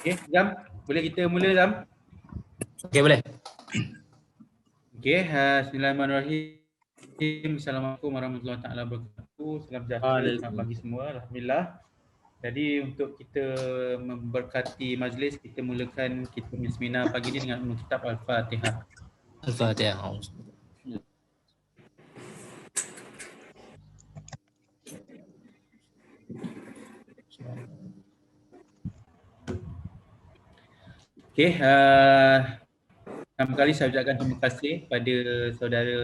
Okey, Zam, boleh kita mula Zam? Okey, boleh. Okey, bismillahirrahmanirrahim. Assalamualaikum warahmatullahi taala wabarakatuh. Salam sejahtera, selamat pagi semua. Alhamdulillah. Jadi untuk kita memberkati majlis, kita mulakan kita punya seminar pagi ini dengan ulum kitab Al-Fatihah. Al-Fatihah. Okey, pertama kali saya ucapkan terima kasih pada saudara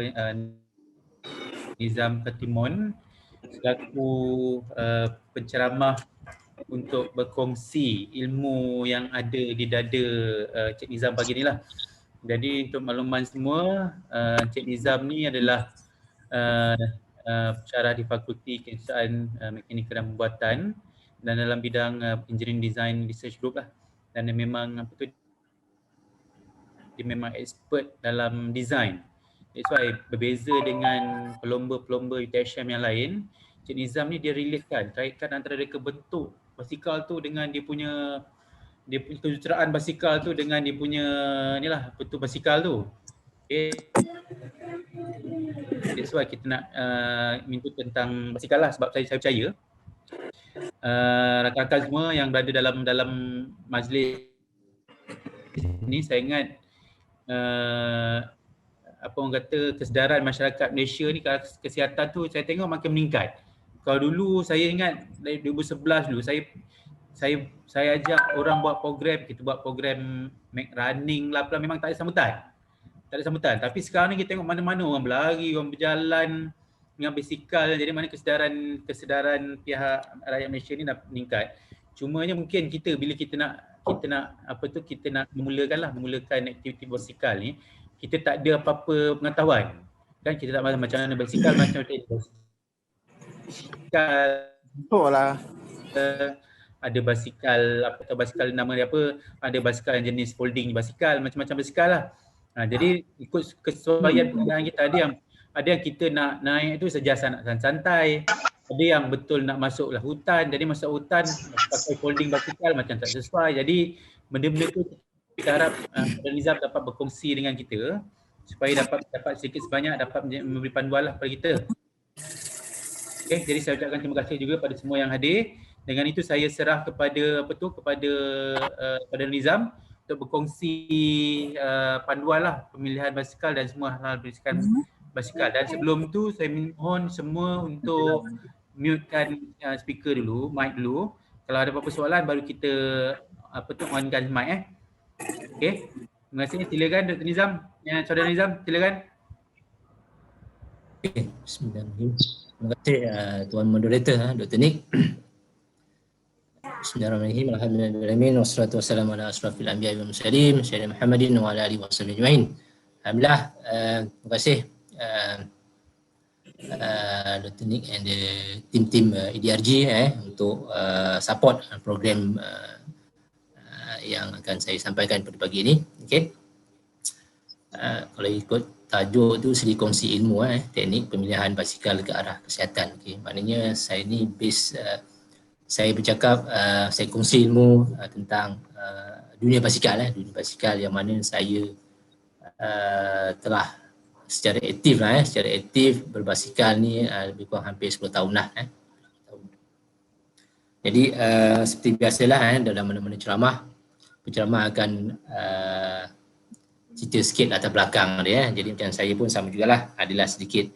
Nizam Katimon selaku penceramah untuk berkongsi ilmu yang ada di dada Cik Nizam pagi ni lah. Jadi untuk makluman semua, Cik Nizam ni adalah pensyarah di Fakulti Kesusahaan Mekanikal dan Pembuatan dan dalam bidang Engineering Design Research Group lah. Dan dia memang dia memang expert dalam design. That's why berbeza dengan pelomba-pelomba UTHM yang lain, Cik Nizam ni dia relatekan, kaitkan antara reka bentuk basikal tu dengan dia punya kejuruteraan basikal tu dengan dia punya ni lah, bentuk basikal tu. Okay. That's why kita nak minta tentang basikal lah sebab saya percaya rakan-rakan semua yang berada dalam majlis ni, saya ingat apa orang kata kesedaran masyarakat Malaysia ni kesihatan tu saya tengok makin meningkat. Kalau dulu saya ingat dari 2011 dulu saya ajak orang buat program, kita buat program make running lah, memang tak ada sambutan. Tak ada sambutan. Tapi sekarang ni kita tengok mana-mana orang berlari, orang berjalan dengan basikal. Jadi mana kesedaran pihak rakyat Malaysia ni dah meningkat. Cumanya mungkin bila kita nak memulakan aktiviti basikal ni, kita tak ada apa-apa pengetahuan. Kan kita tak tahu macam mana basikal, macam basikal. Betul lah. Ada basikal, basikal nama dia apa, ada basikal jenis folding basikal, macam-macam basikal lah. Jadi ikut kesesuaian penggunaan kita, ada yang kita nak naik tu sejasa nak santai, ada yang betul nak masuklah hutan, jadi masuk hutan pakai folding basikal macam tak sesuai. Jadi benda-benda tu kita harap Nizam dapat berkongsi dengan kita supaya dapat sedikit sebanyak dapat memberi panduan lah kepada kita. Okay, jadi saya ucapkan terima kasih juga pada semua yang hadir. Dengan itu saya serah kepada kepada Nizam untuk berkongsi panduan lah pemilihan basikal dan semua hal-hal berisikan basikal. Dan sebelum tu saya mohon semua untuk mutekan speaker dulu, mic dulu. Kalau ada apa-apa soalan baru kita onkan mic Okey. Terima kasih. Silakan Dr. Nizam. Saudara Nizam, silakan. Okey, bismillahirrahmanirrahim. Terima kasih Tuan Moderator Dr. Nick. Bismillahirrahmanirrahim. Alhamdulillahirabbil wassalatu wassalamu ala asrafil anbiya'i wal mursalin sayyidina Muhammadin wa ala alihi washabbihi ajmain. Alhamdulillah, terima kasih Dr. Nick and the team EDRG untuk support program yang akan saya sampaikan pada pagi ini. Okey. Kalau ikut tajuk tu sedi kongsi ilmu teknik pemilihan basikal ke arah kesihatan. Okey. Maknanya saya ni saya bercakap, saya kongsi ilmu tentang dunia basikal yang mana saya telah secara aktif berbasikal ni lebih kurang hampir 10 tahun lah. Jadi seperti biasalah dalam mana-mana penceramah akan cerita sikit latar belakang dia. Jadi macam saya pun sama jugalah, adalah sedikit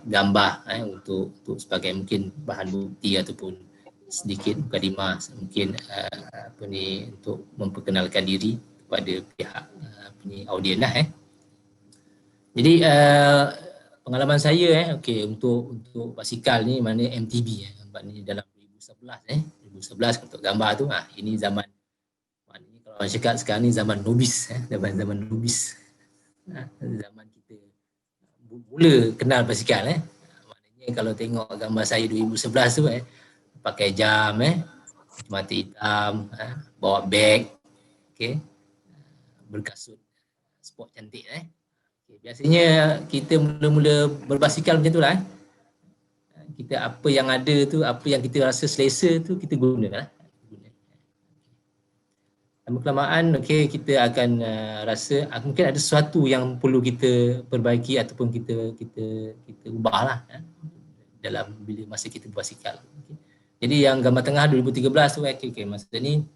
gambar untuk sebagai mungkin bahan bukti ataupun sedikit mukadimah mungkin untuk memperkenalkan diri kepada pihak audien lah. Jadi pengalaman saya untuk basikal ni mana MTB ni dalam 2011 untuk gambar tu ini zaman, maknanya kalau orang cakap sekarang ni zaman nobis zaman nobis, zaman kita mula kenal basikal maknanya kalau tengok gambar saya 2011 tu pakai jam mata hitam, bawa beg, berkasut sport cantik biasanya kita mula-mula berbasikal macam tu lah kita apa yang ada tu, apa yang kita rasa selesa tu kita gunakan. lama-kelamaan kita akan rasa mungkin ada sesuatu yang perlu kita perbaiki ataupun kita ubahlah dalam bila masa kita berbasikal. Jadi yang gambar tengah 2013 tu masa ni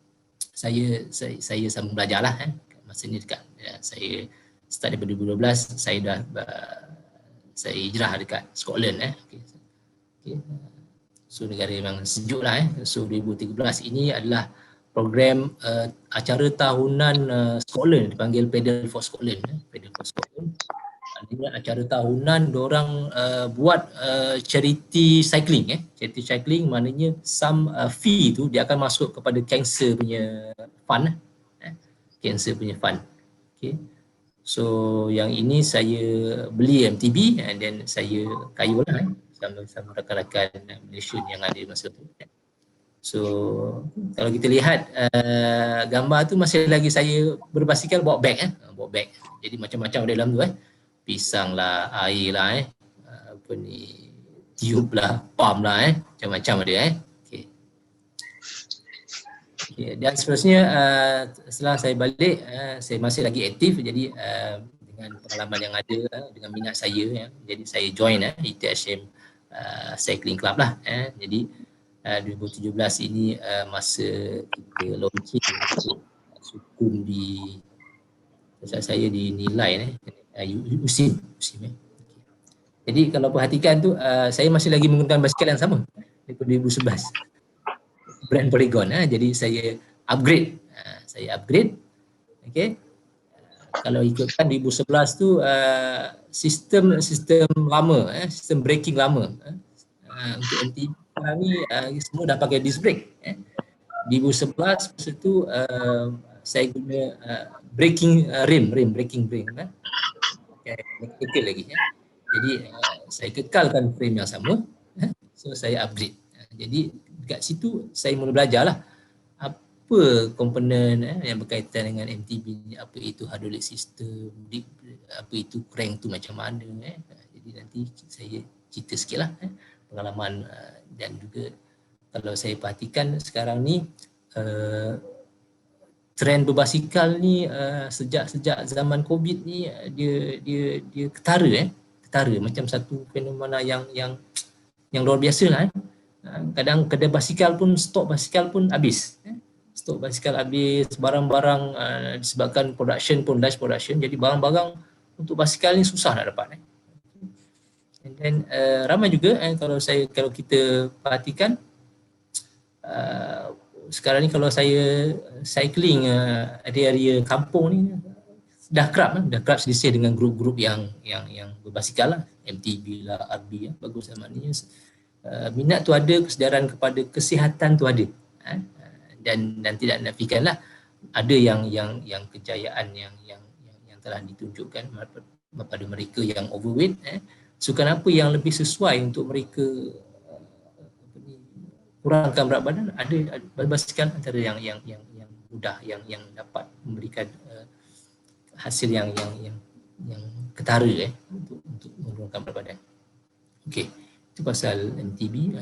saya sambung belajarlah masa ni dekat saya start daripada 2012 saya dah saya hijrah dekat Scotland So negara memang sejuk lah So 2013 ini adalah program acara tahunan Scotland dipanggil Pedal for Scotland Pedal for Scotland. Artinya acara tahunan diorang buat charity cycling charity cycling maknanya some fee tu dia akan masuk kepada cancer punya fund cancer punya fund. So yang ini saya beli MTB and then saya kayuhlah sama rakan-rakan Malaysia yang ada masa tu. So kalau kita lihat gambar tu masih lagi saya berbasikal bawa beg bawa beg. Jadi macam-macam ada dalam tu pisang lah, air lah apa ni, tiup lah, pam lah macam-macam ada dan seterusnya setelah saya balik saya masih lagi aktif jadi dengan pengalaman yang ada dengan minat saya jadi saya join ETHM Cycling Club lah jadi 2017 ini masa kita launching sukun di saya dinilai USIM. Jadi kalau perhatikan tu saya masih lagi menggunakan basikal yang sama daripada 2011 brand Polygon jadi saya upgrade kalau ikutkan 2011 tu sistem lama sistem braking lama untuk MTB sekarang ni semua dah pakai disc brake 2011 masa tu saya guna braking braking mechanical lagi jadi saya kekalkan frame yang sama so saya upgrade jadi dekat situ saya mula belajarlah apa komponen yang berkaitan dengan MTB ni, apa itu hydraulic system, apa itu crank tu macam mana jadi nanti saya cerita sikitlah pengalaman dan juga kalau saya perhatikan sekarang ni trend berbasikal ni sejak zaman COVID ni dia ketara macam satu fenomena yang luar biasa lah kadang kedai basikal pun stok basikal pun habis barang-barang disebabkan live production jadi barang-barang untuk basikal ni susah nak dapat and then ramai juga kalau kita perhatikan sekarang ni kalau saya cycling area kampung ni dah kerap selisih dengan grup-grup yang berbasikal lah MTB lah, RB bagus maknanya minat tu ada, kesedaran kepada kesihatan tu ada dan tidak nafikanlah ada yang kejayaan yang telah ditunjukkan pada mereka yang overweight sukan apa yang lebih sesuai untuk mereka kurangkan berat badan ada basikal antara yang mudah yang dapat memberikan hasil yang ketara untuk menurunkan berat badan. Okey, itu pasal MTB.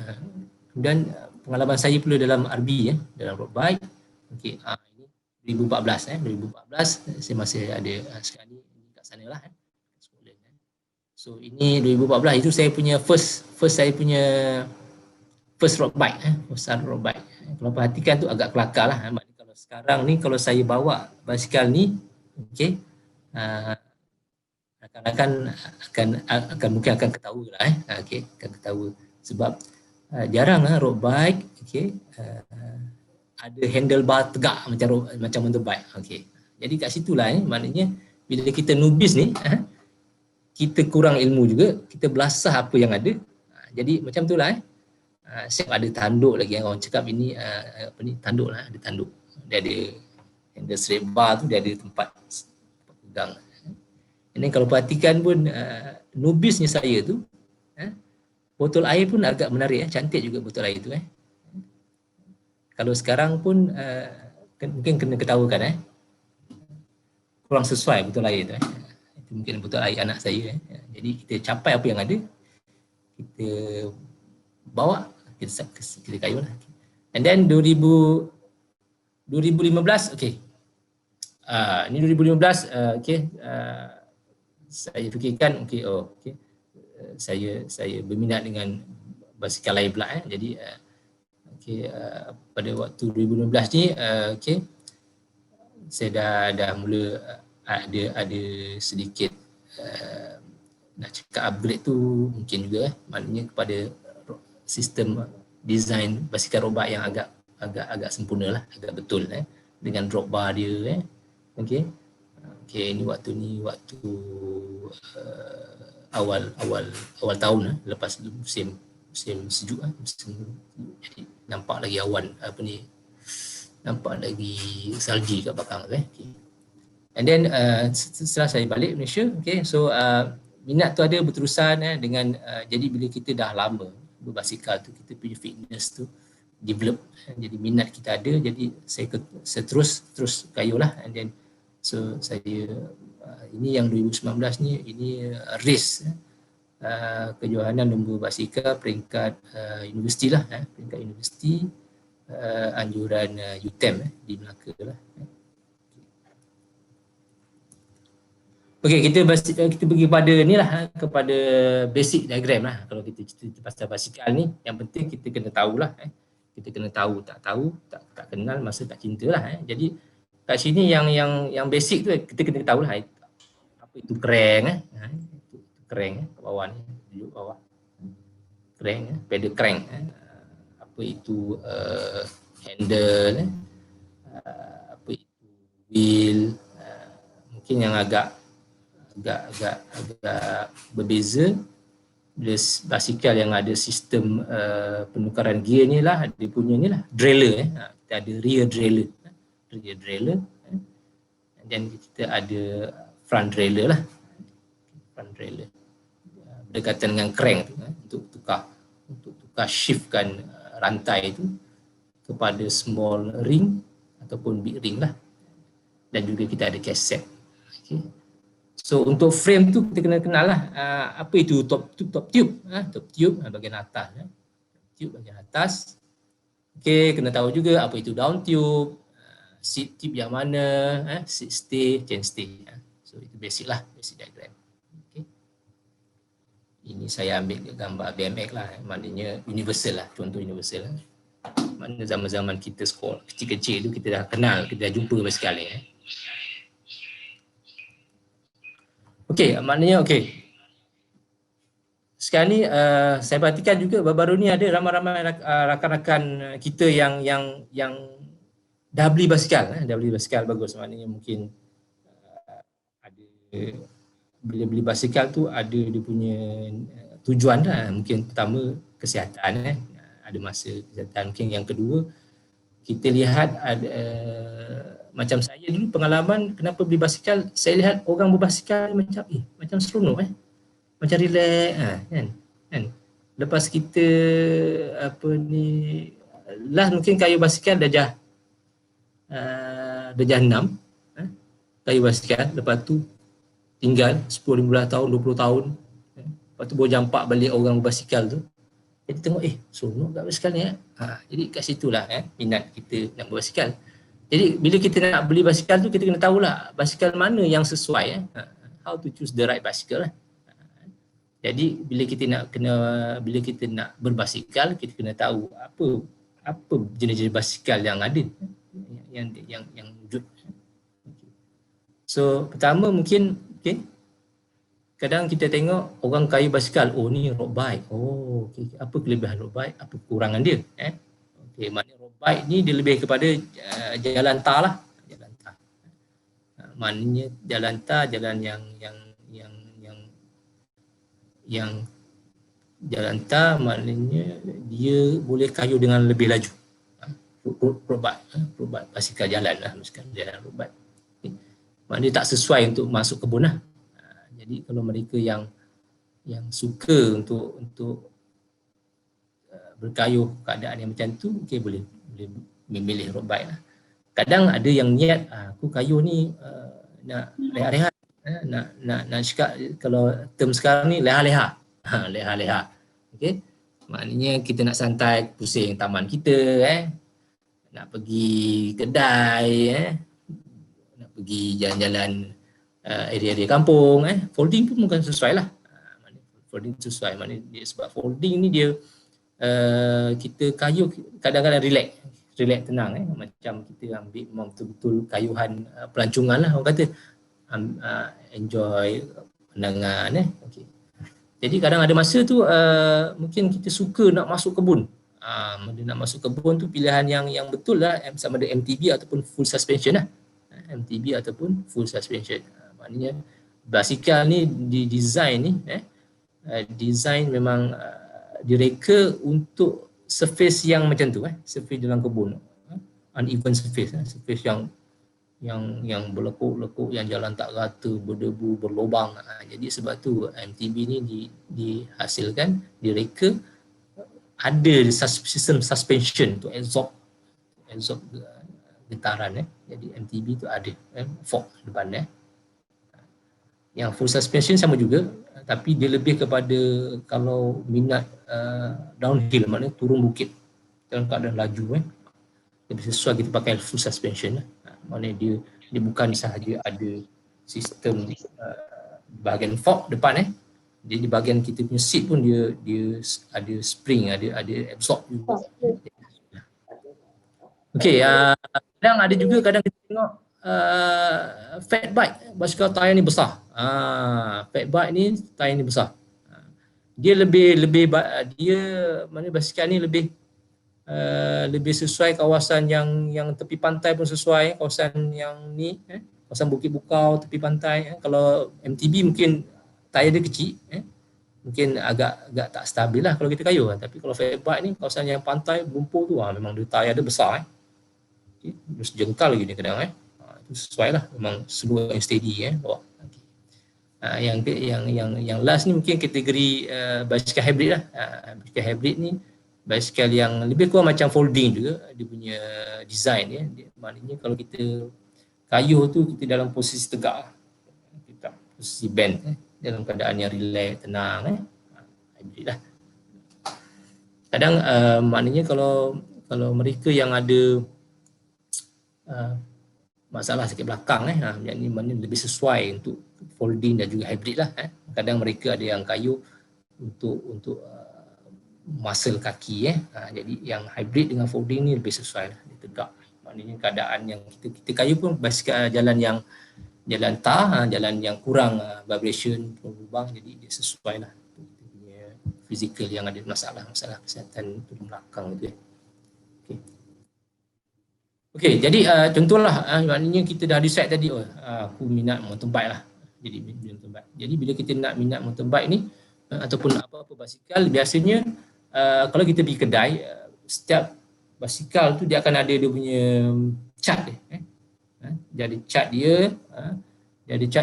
Dan pengalaman saya pula dalam RB dalam road bike. Okey, ini 2014 saya masih ada sekarang ni kat sanalah So ini 2014 itu saya punya first road bike road bike. Kalau perhatikan tu agak kelakar lah maknanya kalau sekarang ni kalau saya bawa basikal ni rakan-rakan akan mungkin akan ketawa lah akan ketawa sebab jarang road bike ada handlebar tegak macam motorbike jadi kat situlah maknanya bila kita newbies ni kita kurang ilmu juga kita belasah apa yang ada jadi macam itulah siap ada tanduk lagi orang cakap ini tanduk lah ada tanduk dia ada handle straight bar tu dia ada tempat pegang. Ini kalau perhatikan pun newbies ni saya tu botol air pun agak menarik cantik juga botol air tu kalau sekarang pun mungkin kena ketawakan kurang sesuai botol air tu itu mungkin botol air anak saya jadi kita capai apa yang ada kita bawa kita kayu lah and then 2015 Ini 2015, saya fikirkan saya berminat dengan basikal lain pula. Jadi pada waktu 2016 ni saya dah mula ada sedikit nak cakap upgrade tu mungkin juga maknanya kepada sistem design basikal road bike yang agak sempurna lah, agak betul dengan drop bar dia. Ini waktu awal tahun lepas musim sejuk jadi nampak lagi awan nampak lagi salji kat belakang and then setelah saya balik Malaysia, so minat tu ada berterusan dengan jadi bila kita dah lama berbasikal tu, kita punya fitness tu develop, jadi minat kita ada, jadi saya terus kayuh lah. And then so saya ini yang 2019 ni, ini race kejohanan lumba basikal peringkat universiti lah, peringkat universiti anjuran UTM di Melaka lah. Okey, kita pergi pada ni lah, kepada basic diagram lah. Kalau kita cerita pasal basikal ni, yang penting kita kena tahulah. Kita kena tahu, tak kenal masa tak cinta lah. Jadi kat sini yang basic tu kita kena tahu lah. Apa itu crank, itu crank kat bawah ni, duduk bawah. Crank, pedal crank. Apa itu handle, apa itu wheel. Mungkin yang agak berbeza bila basikal yang ada sistem penukaran gear ni lah, dia punya ni lah derailleur. Kita ada rear derailleur, dan kita ada front derailleur lah, berdekatan dengan crank tu, untuk tukar shiftkan rantai tu kepada small ring ataupun big ring lah, dan juga kita ada cassette. So untuk frame tu kita kena kenal lah apa itu top tube, bahagian atas, bahagian atas. Kena tahu juga apa itu down tube, seat tube yang mana, seat stay, chain stay. So itu basic lah, basic diagram. Ini saya ambil gambar BMX lah, maknanya universal lah, contoh universal lah. Mana zaman-zaman kita sekolah kecil-kecil tu kita dah kenal, kita dah jumpa basikal ni. Maknanya sekarang ni saya perhatikan juga baru-baru ni ada ramai-ramai rakan-rakan kita yang dah beli basikal, bagus. Maknanya mungkin ada, bila beli basikal tu ada dia punya tujuan lah. Mungkin pertama kesihatan, ada masa kesihatan. Mungkin yang kedua kita lihat ada macam saya dulu pengalaman kenapa beli basikal, saya lihat orang berbasikal macam seronok, macam relax kan. Lepas kita mungkin kayu basikal darjah 6 kayu basikal, lepas tu tinggal 10-15 tahun, 20 tahun, lepas tu baru jampak balik orang berbasikal tu. Jadi tengok seronok kat basikal ni. Jadi kat situlah minat kita nak berbasikal. Jadi bila kita nak beli basikal tu, kita kena tahulah basikal mana yang sesuai, how to choose the right bicycle lah. Jadi bila kita nak berbasikal, kita kena tahu apa jenis-jenis basikal yang ada, yang wujud. So pertama mungkin kadang kita tengok orang kayu basikal, ni road bike. Apa kelebihan road bike, apa kekurangan dia? Maknanya road bike ni dia lebih kepada jalan tar lah. Maknanya jalan tar, jalan yang jalan tar maknanya dia boleh kayu dengan lebih laju. Road bike, basikal jalan lah, jalan road bike. Maknanya tak sesuai untuk masuk kebun lah. Jadi kalau mereka yang suka untuk berkayuh keadaan yang macam tu, boleh memilih road bike lah. Kadang ada yang niat, aku kayuh ni nak rehat-rehat, nak cakap kalau term sekarang ni leha-leha. Maknanya kita nak santai, pusing taman kita, nak pergi kedai, nak pergi jalan-jalan area-area kampung, folding pun bukan sesuai lah. Folding sesuai, maknanya dia, sebab folding ni dia kita kayuh kadang-kadang relax tenang, macam kita ambil memang betul-betul kayuhan pelancongan lah orang kata, enjoy pandangan. Okay. Jadi kadang ada masa tu mungkin kita suka nak masuk kebun. Nak masuk kebun tu pilihan yang betul lah, sama ada MTB ataupun full suspension lah. MTB ataupun full suspension. Maknanya basikal ni design design memang direka untuk surface yang macam tu, surface dalam kebun, uneven surface, surface yang berlekuk-lekuk, yang jalan tak rata, berdebu, berlubang. Jadi sebab tu MTB ni dihasilkan, direka, ada sistem suspension untuk absorb getaran. Jadi MTB tu ada fork depan. Yang full suspension sama juga, tapi dia lebih kepada kalau minat downhill, maknanya turun bukit dalam keadaan laju, lebih sesuai kita pakai full suspension. Maknanya dia bukan sahaja ada sistem bahagian fork depan, dia di bahagian kita punya seat pun dia ada spring, ada absorb juga. Okey, kadang ada juga, kadang kita tengok fat bike, basikal tayar ni besar. Fat bike ni tayar ni besar. Dia dia mana basikal ni lebih sesuai kawasan yang tepi pantai pun sesuai, kawasan yang ni, kawasan Bukit Bukau, tepi pantai. Kalau MTB mungkin tayar dia kecil, mungkin agak tak stabil lah kalau kita kayuh. Tapi kalau fat bike ni kawasan yang pantai, lumpur tu, memang dia tayar dia besar. Okay. Dia sejengkal lagi ni kadang. Itu sesuai lah, memang slow and steady. Bawa. Okay. Yang last ni mungkin kategori basikal hybrid lah. Basikal hybrid ni basikal yang lebih kurang macam folding juga, dia punya design. Maknanya kalau kita kayuh tu, kita dalam posisi tegak, kita posisi bend, dalam keadaan yang relax, tenang. Hybrid lah. Kadang maknanya kalau mereka yang ada masalah sakit belakang, yang ni mana lebih sesuai untuk folding dan juga hybrid lah. Kadang mereka ada yang kayuh untuk muscle kaki, jadi yang hybrid dengan folding ni lebih sesuai lah, dia tegak. Maknanya keadaan yang kita kayuh pun basikal jalan tar, jalan yang kurang vibration, lubang, jadi dia sesuai lah kita punya fizikal yang ada masalah kesihatan tulang belakang tu. Okey, jadi contohlah, maknanya kita dah decide tadi, aku minat mountain bike lah. Jadi bila kita nak minat mountain bike ni ataupun apa-apa basikal, biasanya kalau kita pergi kedai, setiap basikal tu dia akan ada dia punya chart dia. Dia ada chart dia,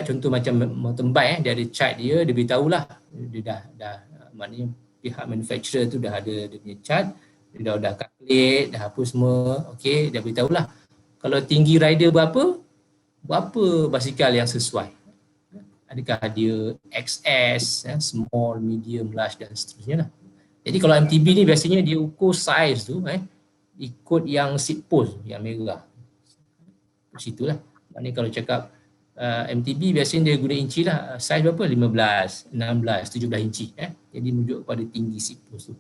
contoh macam mountain bike, dia ada chart dia beritahulah, dia dah maknanya pihak manufacturer tu dah ada dia punya chart, dia dah calculate, dah apa semua, okey, dia beritahulah kalau tinggi rider berapa basikal yang sesuai. Adakah dia XS, small, medium, large dan seterusnya lah. Jadi kalau MTB ni biasanya dia ukur size tu, ikut yang seat post yang merah. Situlah. Maknanya kalau cakap MTB biasanya dia guna inci lah. Size berapa? 15, 16, 17 inci. Jadi merujuk kepada tinggi seat post tu.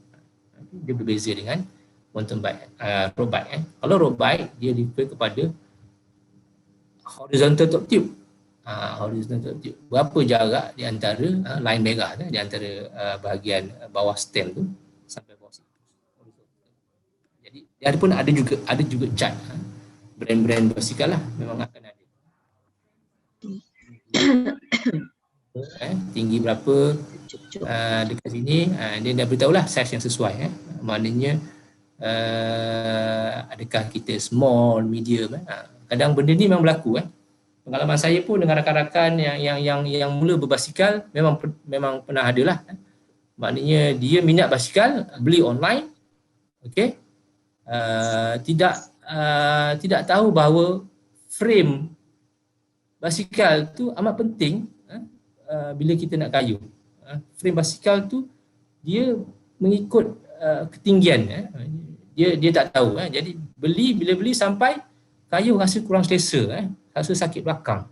Dia berbeza dengan mountain bike, road bike. Kalau road bike dia refer kepada horizontal top tube. Horizontal top tube. Berapa jarak di antara line merah di antara bahagian bawah stem tu sampai bawah seat post. Jadi dia pun ada juga chart. Brand-brand basikal lah memang akan ada. Tinggi berapa dekat sini, dia dah beritahulah size yang sesuai. Maknanya adakah kita small, medium. Kadang benda ni memang berlaku. Pengalaman saya pun dengan rakan-rakan yang mula berbasikal memang pernah ada lah. Maknanya dia minat basikal, beli online, okey, tidak tahu bahawa frame basikal tu amat penting bila kita nak kayuh. Frame basikal tu dia mengikut ketinggian. Dia tak tahu. Jadi bila beli sampai kayuh rasa kurang selesa. rasa sakit belakang.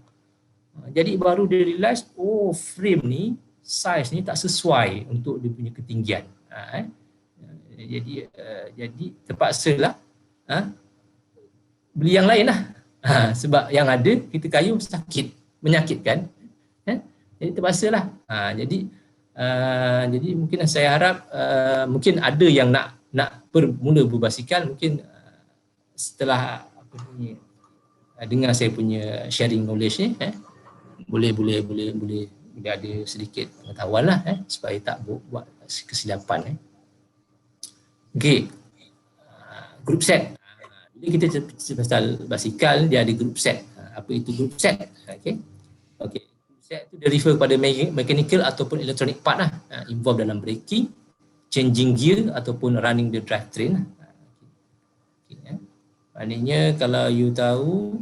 Jadi baru dia realize, oh frame ni, size ni tak sesuai untuk dia punya ketinggian. Jadi terpaksalah beli yang lain lah. Sebab yang ada kita kayu sakit, menyakitkan. Jadi terpaksalah. Jadi mungkin saya harap mungkin ada yang nak mula berbasikal, mungkin setelah dengar saya punya sharing knowledge ni, boleh ada sedikit pengetahuan lah, supaya tak buat kesilapan. Okey, group set. Bila kita cerita pasal basikal, dia ada group set. Apa itu group set? Okey, group set tu dia refer kepada mechanical ataupun electronic part lah, involved dalam braking, changing gear ataupun running the drivetrain. Maknanya kalau you tahu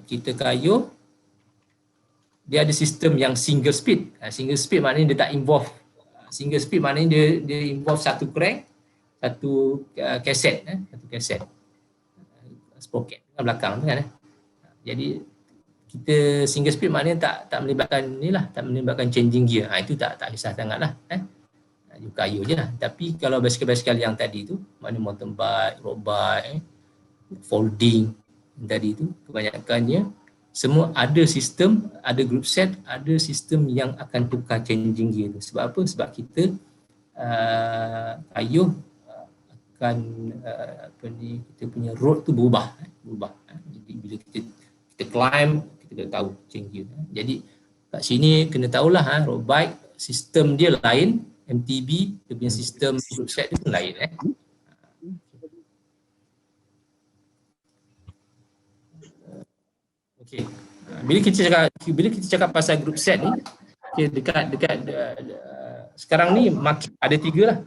kita kayuh, dia ada sistem yang single speed. Single speed maknanya dia tak involve. Single speed maknanya dia involve satu crank, satu kaset, sprocket belakang tu kan. Jadi kita single speed maknanya tak melibatkan inilah, tak melibatkan changing gear. Itu tak kisah sangatlah. You kayu je lah. Tapi kalau basikal-basikal yang tadi tu, maknanya mountain bike, road bike, folding tadi tu, kebanyakannya semua ada sistem, ada group set, ada sistem yang akan tukar changing gear tu. Sebab apa? Sebab kita kayuh akan kita punya road tu berubah. Jadi bila kita climb, kita tahu changing gear. Jadi kat sini kena tahulah road bike sistem dia lain, MTB dia punya sistem group set dia pun lain. Okey. Bila kita cakap pasal group set ni, okay, dekat sekarang ni market ada 3 lah.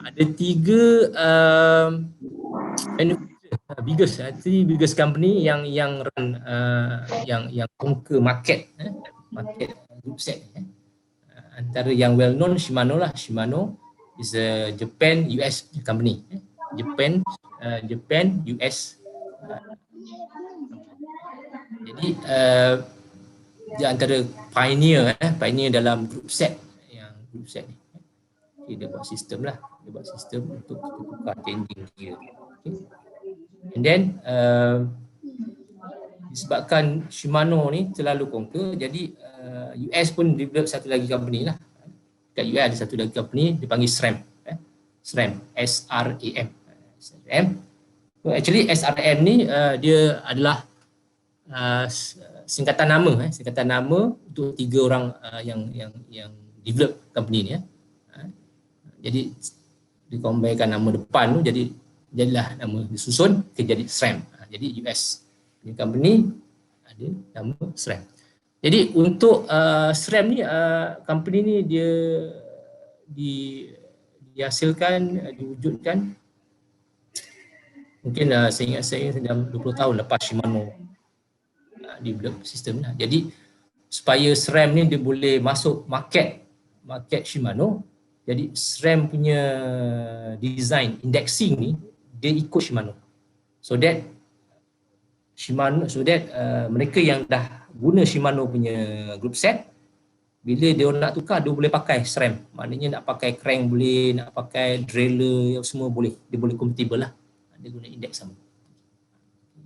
Ada 3 biggest company yang run yang conquer market group set. Antara yang well known Shimano lah. Shimano is a Japan US company. Japan US. Jadi dia antara pioneer dalam group set ni. Okay, dia buat sistem untuk kita tukar changing gear. Okay. And then disebabkan Shimano ni terlalu conquer, jadi US pun develop satu lagi company lah. Kat US ada satu lagi company dipanggil SRAM. SRAM, S-R-A-M. Actually SRAM ni dia adalah singkatan nama untuk 3 orang yang develop company ni. Jadi dikombinkan nama depan tu jadilah nama disusun jadi SRAM. Jadi US punya company ada nama SRAM. Jadi untuk SRAM ni, company ni dia dihasilkan, diwujudkan mungkin saya ingat saya dalam 20 tahun lepas Shimano develop sistem lah. Jadi supaya SRAM ni dia boleh masuk market Shimano, jadi SRAM punya design indexing ni dia ikut Shimano. So that mereka yang dah guna Shimano punya group set, bila dia nak tukar dia boleh pakai SRAM. Maknanya nak pakai crank boleh, nak pakai derailleur semua boleh. Dia boleh compatible lah. Dia guna index sama.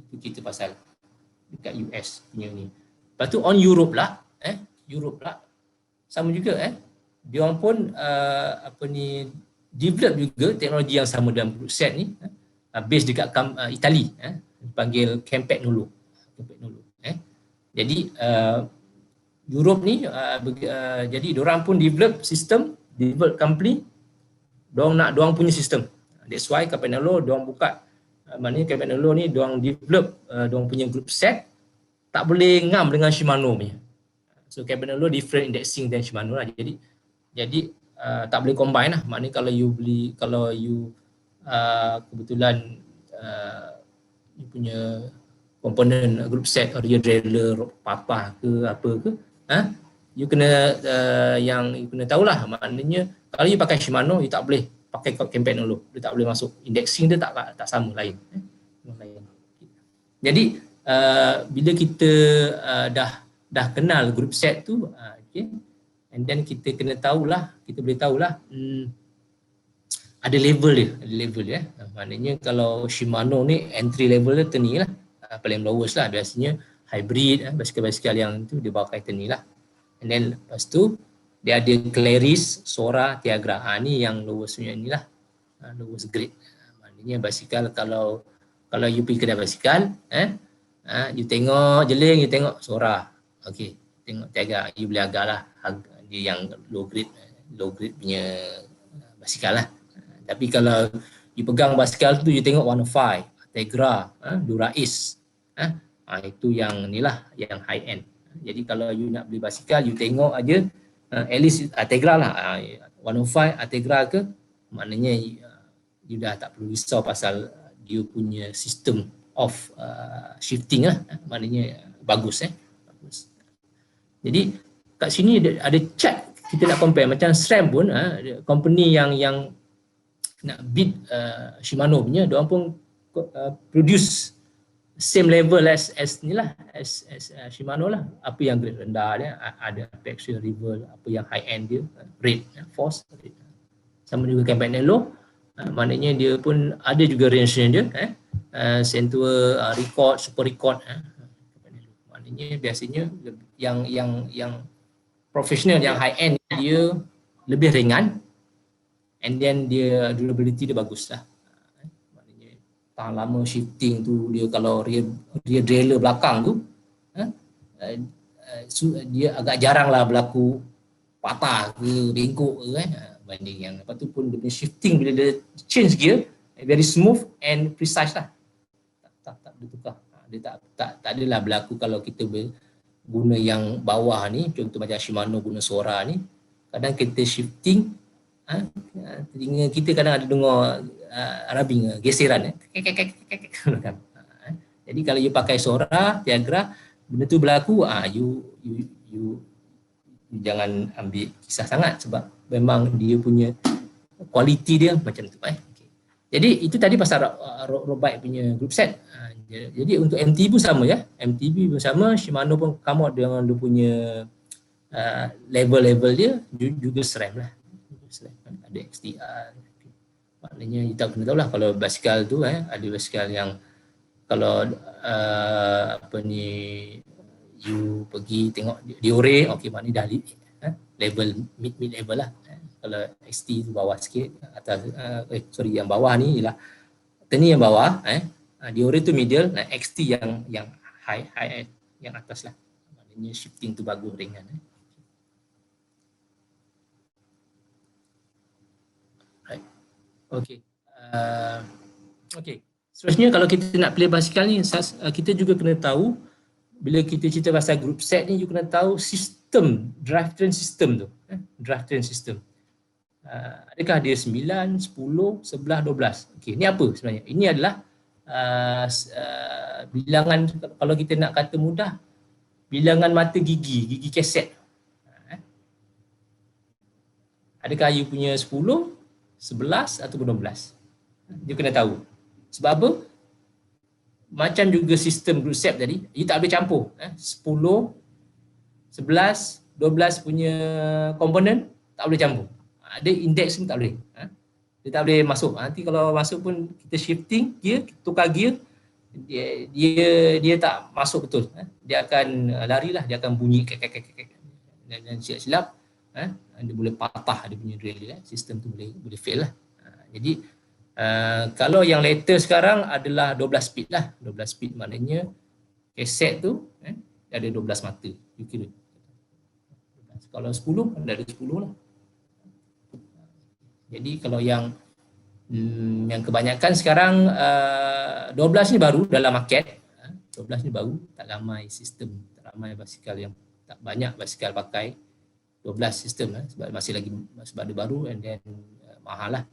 Itu kita pasal dekat US punya ni. Lepas tu on Europe lah sama juga dia orang pun develop juga teknologi yang sama dalam group set ni, based dekat Itali, dipanggil Campagnolo. Jadi Europe ni jadi diorang pun develop company, diorang punya sistem. That's why Campagnolo diorang buka, maknanya Campagnolo ni diorang develop diorang punya group set tak boleh ngam dengan Shimano punya. So Campagnolo different indexing dan Shimano lah. Jadi tak boleh combine lah. Maknanya kalau you kebetulan you punya komponen group set rear derailleur, papa ke apa ke, you kena you kena tahulah. Maknanya kalau you pakai Shimano, you tak boleh pakai Campagnolo, dia tak boleh masuk. Indexing dia tak sama, lain. Jadi bila kita dah kenal group set tu, okay, and then kita kena tahulah, kita boleh tahulah ada level dia. Maknanya kalau Shimano ni entry level dia turn lah, paling lowest lah. Biasanya hybrid, basikal-basikal yang tu dia pakai turn lah. And then lepas tu dia ada Claris, Sora, Tiagra. Ni yang lowest punya ni lah, lowest grade. Maknanya basikal kalau you pergi kedai basikal, you tengok jeling, you tengok Sora, okey, tengok Tiagra, you boleh agak lah dia yang low grade punya basikal lah. Tapi kalau you pegang basikal tu, you tengok 105, Tiagra, Durais, itu yang ni lah, yang high end. Jadi kalau you nak beli basikal, you tengok aja at least Tiagra lah, 105 Tiagra ke, maknanya you dah tak perlu risau pasal dia punya sistem of shifting lah, maknanya bagus. Bagus. Jadi kat sini ada chart kita nak compare, macam SRAM pun company yang nak beat Shimano punya, diorang pun produce same level as ni lah, as Shimano lah. Apa yang grade rendah dia, ada Apex Rival, apa yang high end dia, Red, Force, sama juga Campanello, maknanya dia pun ada juga range dia, Centua, Record, Super Record, maknanya biasanya yang professional, yang high end dia lebih ringan, and then dia durability dia bagus lah. Maknanya tahan lama shifting tu, dia kalau rear derailleur belakang tu, dia agak jarang lah berlaku patah ke bengkok ke, banding yang lepas tu pun dia punya shifting bila dia change gear very smooth and precise lah, tak bertukar. Dia tak adalah berlaku kalau kita guna yang bawah ni, contoh macam Shimano guna Sora ni, kadang kita shifting, telinga kita kadang ada dengar rubbing, geseran, jadi kalau you pakai Sora, Tiagra, benda tu berlaku, you jangan ambil kisah sangat, sebab memang dia punya kualiti dia macam tu. Okay. Jadi itu tadi pasal road bike punya group set. Jadi untuk MTB pun sama ya, MTB pun sama, Shimano pun come out dengan dia punya level dia, juga SRAM lah. Ada XTR. Maknanya kita kena tahu lah, kalau basikal tu ada basikal yang kalau you pergi tengok Diore, okey, maknanya dah level mid level lah. Kalau XT tu bawah sikit, atas yang bawah ni ialah ni yang bawah, Diore tu middle, XT yang high yang atas lah. Maknanya shifting tu bagus, ringan. Okey. Okey. Seterusnya kalau kita nak play basikal ni, kita juga kena tahu, bila kita cerita pasal group set ni, you kena tahu sistem, drivetrain system tu. Drivetrain system. Adakah dia 9, 10, 11, 12? Okey, ni apa sebenarnya? Ini adalah bilangan, kalau kita nak kata mudah, bilangan mata gigi keset. Adakah you punya 10, 11 ataupun 12? You kena tahu. Sebab apa? Macam juga sistem group set tadi, you tak boleh campur 10, 11, 12 punya komponen tak boleh campur. Ada indeks pun tak boleh. Dia tak boleh masuk. Nanti kalau masuk pun kita shifting gear, tukar gear, dia tak masuk betul. Dia akan lari lah, dia akan bunyi dan silap-silap, dia boleh patah dia punya drill dia, sistem tu boleh fail lah. Jadi kalau yang latest sekarang adalah 12 speed lah. 12 speed maknanya kaset tu ada 12 mata, you kira. Kalau 10 ada 10 lah. Jadi kalau yang kebanyakan sekarang 12 ni baru dalam market. 12 ni baru, tak ramai sistem, tak ramai basikal yang, tak banyak basikal pakai 12 sistem sebab masih lagi, sebab dia baru, and then mahal lah.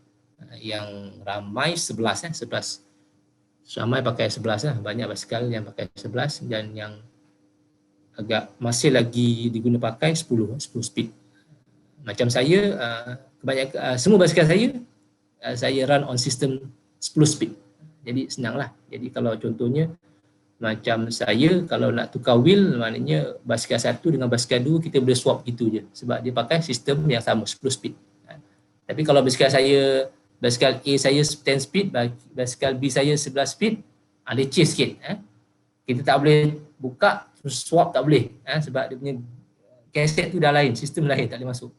Yang ramai 11 ramai pakai 11 lah, banyak basikal yang pakai 11, dan yang agak masih lagi diguna pakai 10 speed. Macam saya, kebanyakan semua basikal saya run on sistem 10 speed. Jadi senang lah. Jadi kalau contohnya Macam saya kalau nak tukar wheel, maknanya basikal 1 dengan basikal 2 kita boleh swap gitu je sebab dia pakai sistem yang sama 10 speed. Tapi kalau basikal A saya 10 speed, basikal B saya 11 speed, leceh sikit. Kita tak boleh buka terus swap, tak boleh sebab dia punya kaset tu dah lain, sistem lain, tak boleh masuk.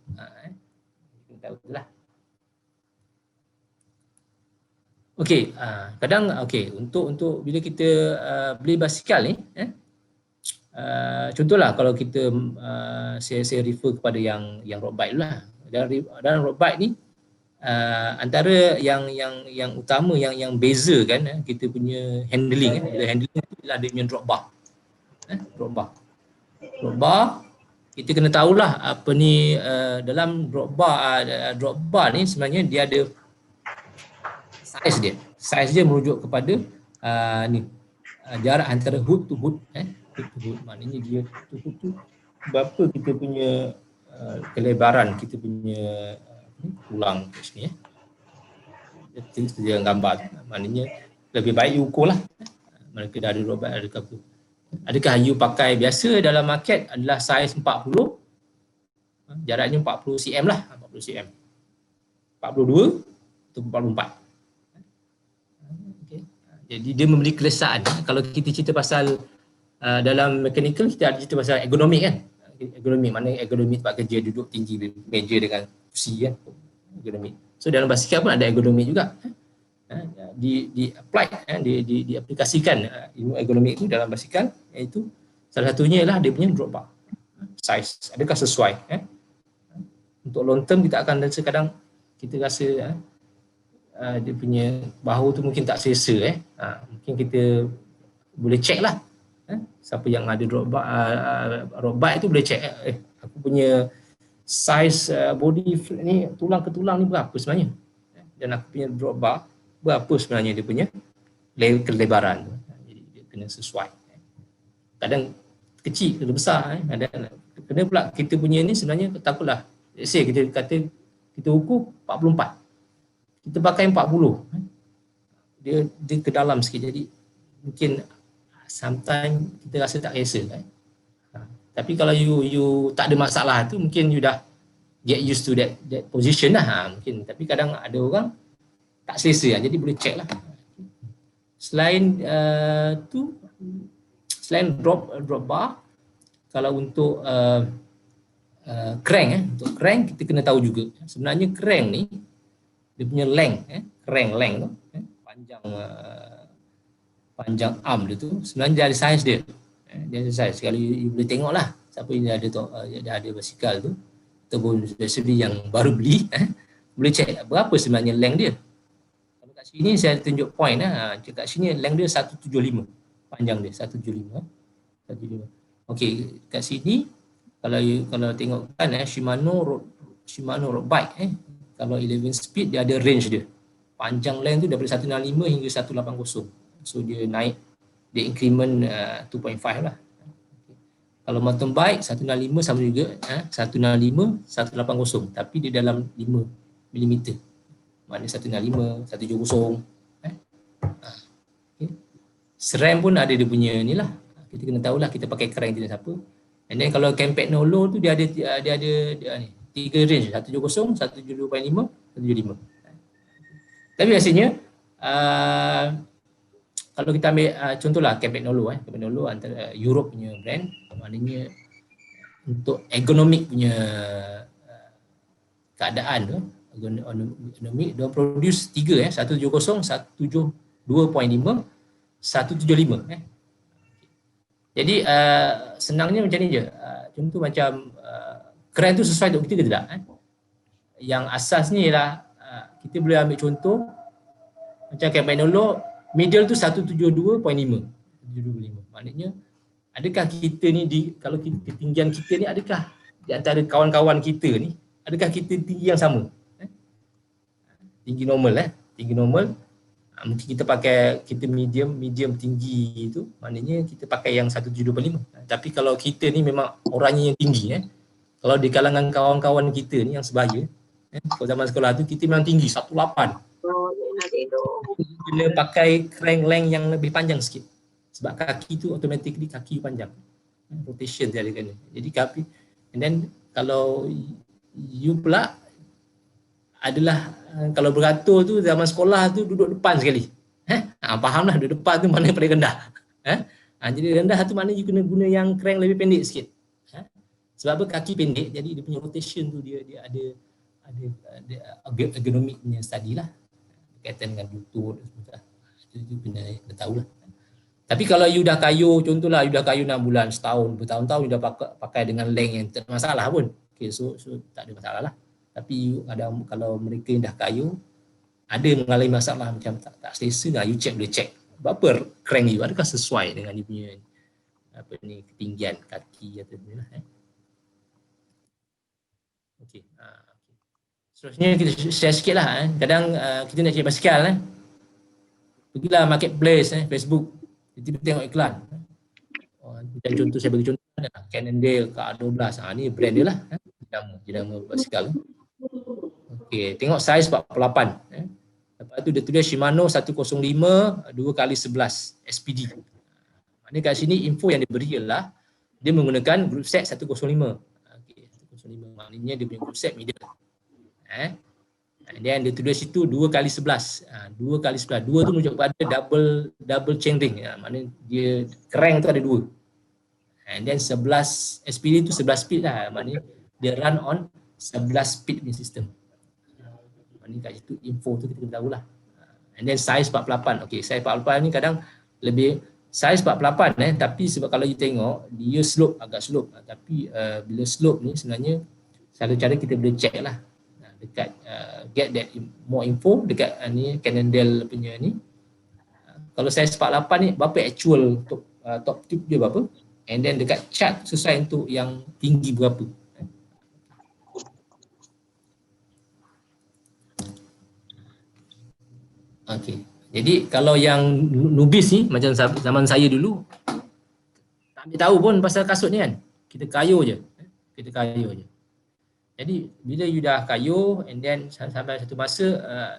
Kita tahu itulah. Okey, untuk bila kita beli basikal ni, contohlah kalau kita saya refer kepada yang road bike lah. Dalam road bike ni antara yang utama yang beza kan kita punya handling, bila handling tu bila ada punya drop bar. Drop bar kita kena tahulah apa ni dalam drop bar ni sebenarnya dia ada size dia merujuk kepada jarak antara hood to hood, maknanya dia hood tu berapa kita punya kelebaran kita punya tulang kat sini dia gambar, maknanya lebih baik you ukur lah mana kita ada robot adakah apa. Adakah you pakai biasa dalam market adalah saiz 40, jaraknya 40 cm lah, 40 cm, 42 atau 44. Jadi dia memberi kelesaan. Kalau kita cerita pasal dalam mechanical, kita ada cerita pasal ergonomik kan. Ergonomik, mana ergonomik tempat kerja, duduk tinggi meja dengan kursi kan. Ergonomik. So dalam basikal pun ada ergonomik juga. Di apply, diaplikasikan ilmu ergonomik itu dalam basikal, iaitu salah satunya ialah dia punya drop bar. Size, adakah sesuai. Untuk long term kita akan rasa kadang kita rasa dia punya bahu tu mungkin tak selesa mungkin kita boleh check lah siapa yang ada road bike tu boleh check aku punya size body ni tulang ke tulang ni berapa sebenarnya dan aku punya drop bar berapa sebenarnya dia punya kelebaran tu. Jadi dia kena sesuai, kadang kecil kadang besar kena pula kita punya ni sebenarnya takutlah kita kata kita ukur 44, kita pakai 40, dia ke dalam sikit, jadi mungkin sometimes kita rasa tak selesa tapi kalau you tak ada masalah tu mungkin you dah get used to that position lah mungkin, tapi kadang ada orang tak selesa jadi boleh check lah. Selain selain drop bar, kalau untuk crank untuk crank kita kena tahu juga sebenarnya crank ni dia punya length, crank tu, panjang arm dia tu sebenarnya dia ada saiz dia. Dia ada saiz. Kalau you boleh tengoklah siapa yang ada basikal tu ataupun especially yang baru beli boleh check berapa sebenarnya length dia. Kalau kat sini saya tunjuk point kat sini length dia 175, panjang dia 175. Okey, kat sini kalau tengok kan Shimano road bike kalau 11 speed dia ada range dia. Panjang length tu daripada 165 hingga 180. So dia naik, dia increment 2.5 lah. Kalau mountain bike 165 sama juga 165, 180 tapi dia dalam 5 mm. Maknanya 165, 170. Okay. SRAM pun ada dia punya ni lah. Kita kena tahulah kita pakai crank jenis apa. And then kalau Campact Nolo tu dia ada ni 3 range, 170, 172.5, 175. Tapi biasanya kalau kita ambil contohlah Campact Nolo antara Europe punya brand, maknanya untuk ergonomik punya keadaan tu, ergonomik dia produce 3 170, 172.5, 175 Jadi senangnya macam ni je. Contoh macam crank tu sesuai untuk kita ke tidak? Yang asasnya ialah kita boleh ambil contoh macam Campact Nolo middle tu 172.5. Maknanya adakah kita ni kalau ketinggian kita ni adakah di antara kawan-kawan kita ni adakah kita tinggi yang sama? Tinggi normal tinggi normal mungkin kita pakai kita medium tinggi tu maknanya kita pakai yang 172.5. Tapi kalau kita ni memang orangnya yang tinggi kalau di kalangan kawan-kawan kita ni yang sebaya kalau zaman sekolah tu kita memang tinggi 18. Kena pakai crank length yang lebih panjang sikit. Sebab kaki tu automatically kaki panjang. Rotation dia ada kena. Jadi kaki, and then kalau you pula adalah kalau beratur tu zaman sekolah tu duduk depan sekali. Fahamlah duduk depan tu mana paling rendah. Jadi rendah tu maknanya you kena guna yang crank lebih pendek sikit. Sebab apa kaki pendek jadi dia punya rotation tu dia ada ergonomic punya study lah berkaitan dengan lutut dan sebagainya. Itu kena tahu lah. Tapi kalau you dah kayuh, contohlah you dah kayuh 6 bulan, setahun, bertahun-tahun you dah pakai dengan length yang tak ada masalah pun. Okay, so tak ada masalah lah. Tapi you ada, kalau mereka yang dah kayuh ada mengalami masalah macam tak selesa, you boleh check berapa crank you, adakah sesuai dengan you punya ketinggian kaki atau lah. Okey. Seterusnya kita share sikit lah. Kadang kita nak cari basikal pergilah marketplace Facebook, kita tengok iklan. Dan contoh saya bagi contoh Cannondale K12, ni brand dia lah, jenama basikal. Okey, tengok saiz 48. Lepas tu dia tulis Shimano 105 2x11 SPD. Maknanya kat sini info yang dia beri ialah dia menggunakan group set 105. Okey, 105 maknanya dia punya group set middle. Dan dia tulis situ 2x11. 2x11. 2 tu menunjuk pada double chain ring. Maknanya dia crank tu ada 2. And then 11 SPD tu 11 speed lah. Maknanya dia run on 11 speed punya sistem. Maknanya kat situ info tu kita kena tahu lah. And then size 48. Okay, size 48 ni kadang lebih size 48 tapi sebab kalau you tengok dia slope, agak slope. Tapi bila slope ni sebenarnya satu cara kita boleh check lah dekat get that more info dekat ni Cannondale punya ni. Kalau size 48 ni berapa actual top tube dia berapa, and then dekat chart sesuai untuk yang tinggi berapa. Okey. Jadi kalau yang nubis ni macam zaman saya dulu tak ambil tahu pun pasal kasut ni kan. Kita kayuh je. Jadi bila you dah kayuh and then sampai satu masa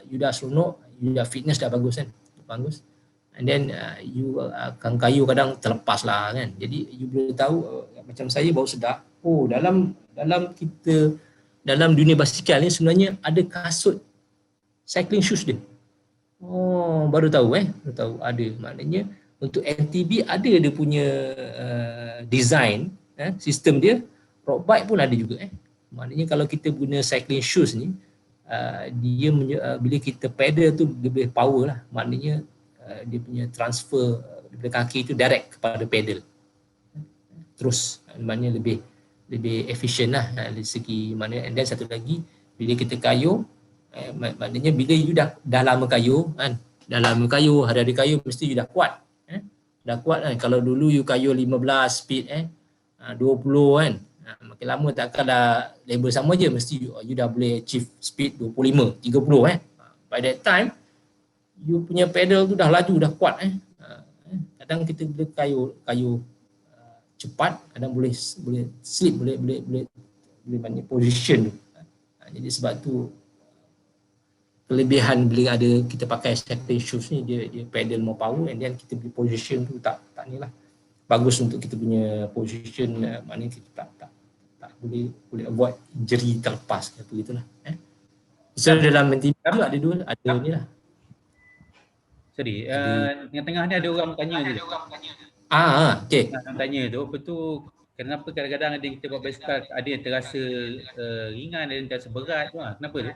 you dah seronok, you dah fitness dah bagus kan. Bagus. And then you akan kayuh kadang terlepas lah kan. Jadi you boleh tahu macam saya baru sedar, oh dalam dunia basikal ni sebenarnya ada kasut cycling shoes dia. Oh, baru tahu ada. Maknanya untuk MTB ada dia punya design, sistem dia. Road bike pun ada juga. Maknanya kalau kita guna cycling shoes ni, dia bila kita pedal tu lebih power lah. Maknanya dia punya transfer daripada kaki tu direct kepada pedal. Terus, maknanya lebih efisien lah dari segi mana. And then satu lagi, bila kita kayuh, maknanya bila you dah lama kayuh kan, hari-hari kayuh mesti you dah kuat. Dah kuat kan. Kalau dulu you kayuh 15 speed 20 kan, makin lama takkan dah level sama je, mesti you dah boleh achieve speed 25, 30 by that time you punya pedal tu dah laju, dah kuat kadang kita boleh kayuh cepat, kadang boleh slip, boleh banyak position tu. Jadi sebab tu kelebihan bila ada kita pakai cycling shoes ni, dia pedal more power, and then kita punya position tu tak ni lah, bagus untuk kita punya position. Maknanya kita tak boleh avoid injury terlepas apa gitulah. So dalam MTB tu ada ni lah. Sorry, tengah-tengah ni ada orang bertanya je. Okey. Orang tanya tu, apa tu, kenapa kadang-kadang ada kita buat basikal, ada yang terasa ringan, ada yang terasa berat tu, kenapa tu?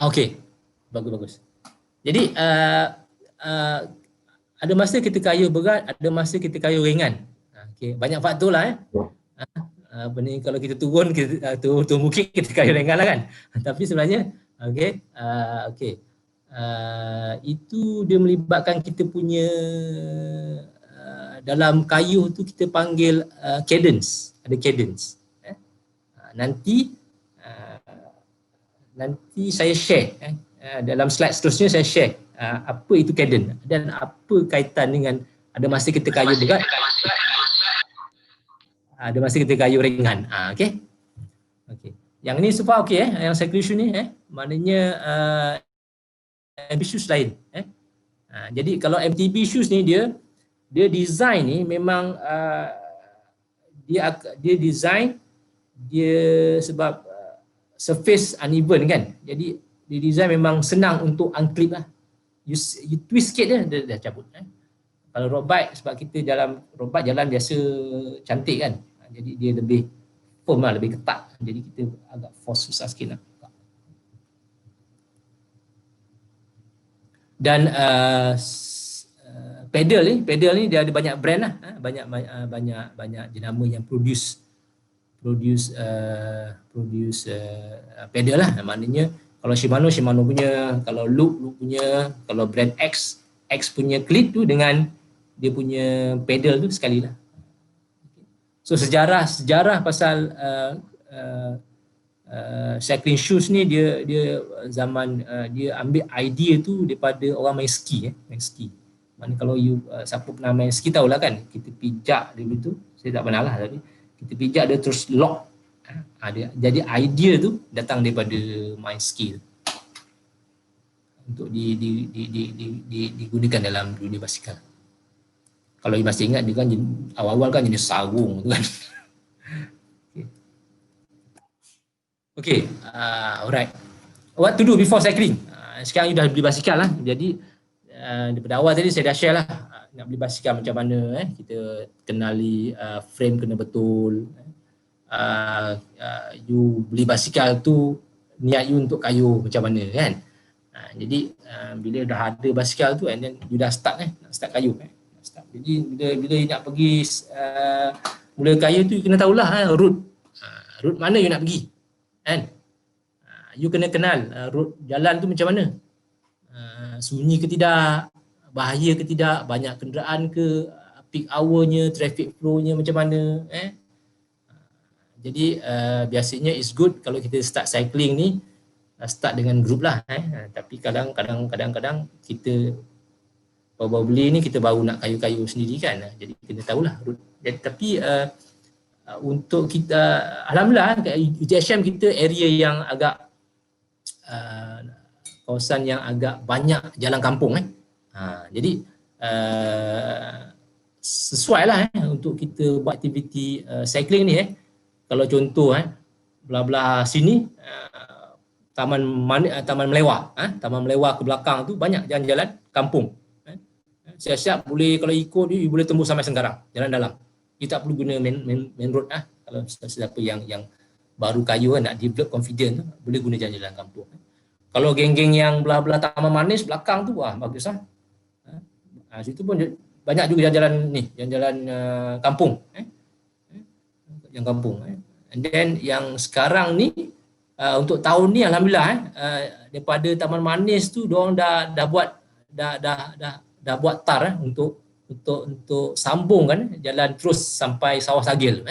Okey, bagus. Jadi ada masa kita kayuh berat, ada masa kita kayuh ringan. Okey, banyak faktor lah kalau kita turun bukit kita kayuh ringan lah kan. Tapi sebenarnya okey. Itu dia melibatkan kita punya dalam kayuh tu kita panggil cadence, ada cadence. Nanti saya share dalam slide seterusnya, saya share apa itu cadence dan apa kaitan dengan ada masa kita kayuh berat, ada masa kita kayuh ringan. Okey. Yang ni so far okey yang cycling shoe ni maknanya MTB shoes lain. Jadi kalau MTB shoes ni dia dia design ni memang dia design dia sebab surface uneven kan. Jadi dia design memang senang untuk unclip lah. You twist sikit dia dah cabut. Kalau road bike, sebab kita road bike jalan biasa cantik kan. Jadi dia lebih firm lah, lebih ketat. Jadi kita agak force susah sikit lah. Dan pedal ni dia ada banyak brand lah. Banyak jenama yang produce pedal lah. Maknanya kalau Shimano punya, kalau Loop punya, kalau brand X punya clip tu dengan dia punya pedal tu sekali lah. So sejarah pasal cycling shoes ni dia zaman dia ambil idea tu daripada orang main ski. Maknanya kalau siapa pernah main ski tahulah kan, kita pijak dia begitu. Saya tak pernah lah, tapi kita pijak dia terus lock. Jadi idea tu datang daripada main ski untuk digunakan dalam dunia basikal. Kalau you masih ingat, dia kan awal-awal kan jenis sarung tu kan. Okay, alright. What to do before cycling? Sekarang you dah beli basikal lah. Jadi daripada awal tadi saya dah share lah nak beli basikal macam mana. Kita kenali frame kena betul. You beli basikal tu niat you untuk kayuh macam mana kan. Jadi bila dah ada basikal tu and then you dah start nak start kayuh. Jadi bila you nak pergi mula kayuh tu you kena tahulah route mana you nak pergi kan. You kena kenal route jalan tu macam mana, sunyi ke tidak, bahaya ke tidak, banyak kenderaan ke, peak hour-nya, traffic flow-nya macam mana. Jadi biasanya it's good kalau kita start cycling ni start dengan group lah. Tapi kadang-kadang kita probably ni kita baru nak kayu-kayu sendiri kan. Jadi kena tahulah route. Jadi, tapi untuk kita, alhamdulillah UTHM kita area yang agak kawasan yang agak banyak jalan kampung jadi sesuai lah untuk kita buat aktiviti cycling ni. Kalau contoh belah-belah sini Taman Melewah, Taman Melewah ke belakang tu banyak jalan-jalan kampung. Siap-siap boleh, kalau ikut you boleh tembus sampai Senggarang, jalan dalam. You tak perlu guna main road. Kalau siapa yang baru kayu nak develop confidence tu, boleh guna jalan-jalan kampung. Kalau geng-geng yang belah-belah Taman Manis belakang tu bagus lah. Situ pun banyak juga jalan-jalan ni, jalan-jalan kampung. Yang kampung. And then yang sekarang ni untuk tahun ni alhamdulillah daripada Taman Manis tu diorang dah buat tar untuk sambungkan jalan terus sampai Sawah Sagil.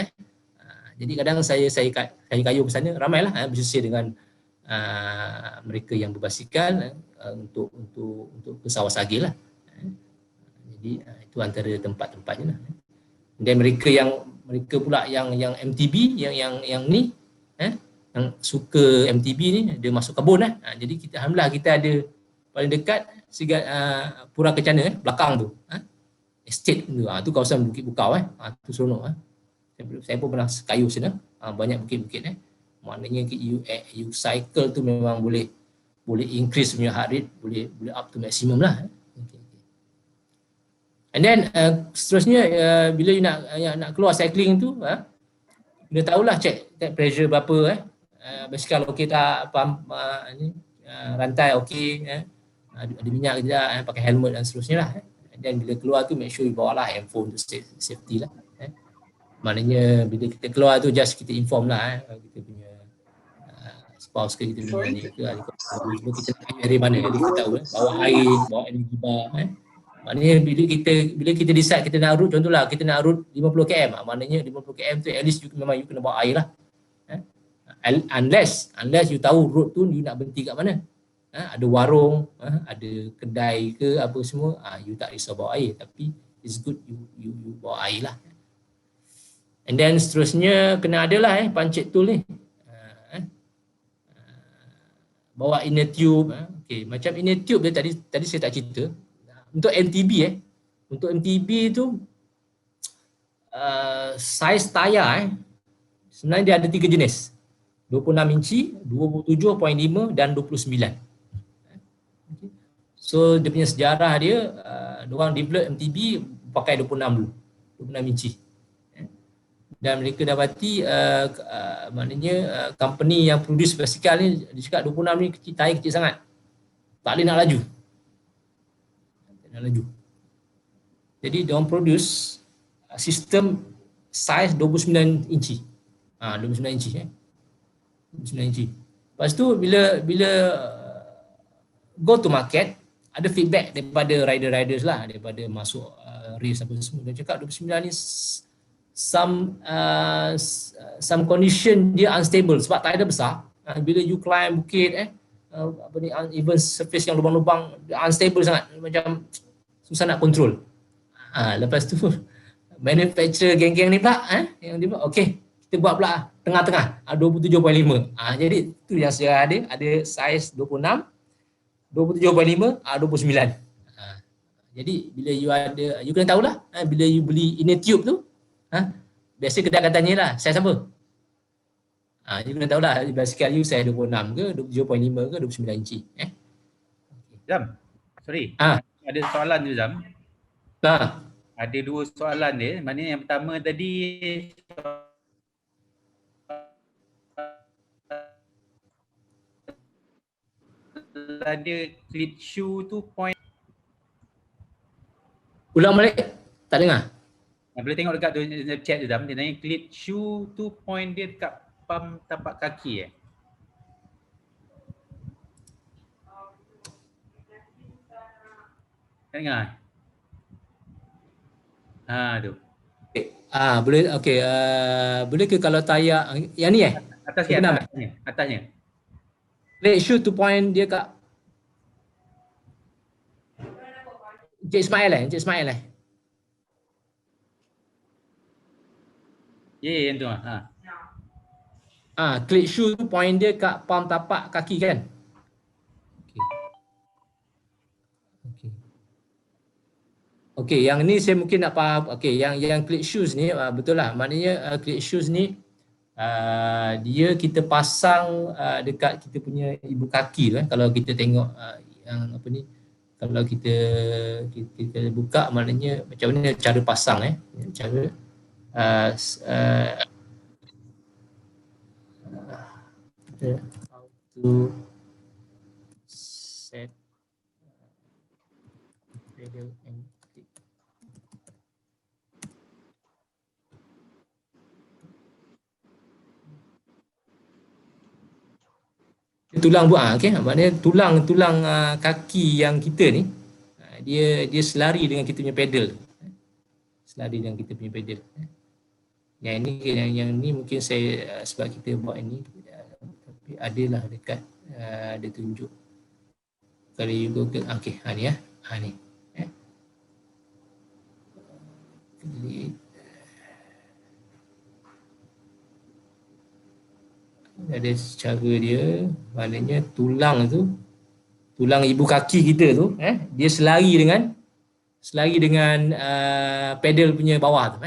Jadi kadang saya kayu ke sana, ramailah bersisir dengan mereka yang berbasikal untuk ke Sawah Sagil lah. Jadi itu antara tempat-tempatnya lah. Dan mereka pula yang MTB yang ni yang suka MTB ni dia masuk kebun jadi kita alhamdulillah kita ada paling dekat Pura Kencana belakang tu estate tu kawasan Bukit Bukau tu seronok saya pun pernah kayu sana banyak bukit-bukit maknanya you cycle tu memang boleh increase punya heart rate, boleh up to maximum lah. And then seterusnya bila you nak keluar cycling tu kena tahulah check pressure berapa basikal okey tak, rantai okey, ada minyak ke tidak, pakai helmet dan seterusnya lah. Dan bila keluar tu make sure you bawa lah handphone tu safety lah. Maknanya bila kita keluar tu just kita inform lah kita punya spouse ke, kita punya ni ke, kita nak dari mana, jadi kita tahu bawa air, bawa energy bar. Maknanya bila kita decide kita nak route, contohlah kita nak route 50 km, maknanya 50 km tu at least memang you kena bawa air lah. Unless you tahu route tu you nak berhenti kat mana. Ada warung, ada kedai ke apa semua, you tak risau bawa air, tapi it's good you bawa air lah. And then seterusnya kena adalah pancit tool ni. Bawa inner tube. Okay, macam inner tube dia tadi saya tak cerita. Untuk MTB untuk MTB tu saiz tayar sebenarnya dia ada 3 jenis. 26 inci, 27.5 dan 29. So dia punya sejarah dia, diorang develop MTB pakai 26 dulu, 26 inci. Dan mereka dapati maknanya company yang produce basikal ni, dia cakap 26 ni kecil, tayar kecil sangat. Tak boleh nak laju. Jadi diorang produce sistem saiz 29 inci. 29 inci 29 inci. Lepas tu bila go to market, ada feedback daripada rider-riders lah, daripada masuk race apa semua. Dia cakap 29 ni some condition dia unstable sebab tayar dia besar. Bila you climb bukit even surface yang lubang-lubang, unstable sangat, macam susah nak control. Lepas tu manufacturer geng-geng ni pula yang dia buat, okey, kita buat pula tengah-tengah 27.5. Jadi tu yang sejarah dia, ada saiz 26, 27.5, 29. Jadi bila you kena tahulah, bila you beli inner tube tu, biasa kedai akan tanya lah, saiz apa? You kena tahulah basikal you saiz 26 ke, 27.5 ke, 29 inci. Zam, sorry. Ada soalan tu Zam. Ada 2 soalan dia. Maknanya yang pertama tadi ada cleat shoe tu point. Ulang balik, tak dengar. Boleh tengok dekat tu chat tu Zam. Dia tanya cleat shoe tu point dia dekat pam tapak kaki Tak dengar? Tu. Boleh, okey. Boleh ke kalau tayar yang ni Atasnya. Plate shoe tu point dia kat Encik Ismail yang tu cleat shoe tu point dia kat palm tapak kaki kan? Okey, yang ni saya mungkin nak faham. Okey, yang cleat shoes ni betul lah. Maknanya cleat shoes ni dia kita pasang dekat kita punya ibu kaki tu kalau kita tengok yang apa ni, kalau kita buka, maknanya macam mana cara pasang cara how to set pedal and click. Tulang buat maknanya tulang kaki yang kita ni dia selari dengan kita punya pedal. Yang ni mungkin saya sebab kita buat ini, tapi adalah dekat dia tunjuk. Kalau you go ke ni ni. Klik. Ada cara dia, maknanya tulang ibu kaki kita tu dia selari dengan pedal punya bawah tu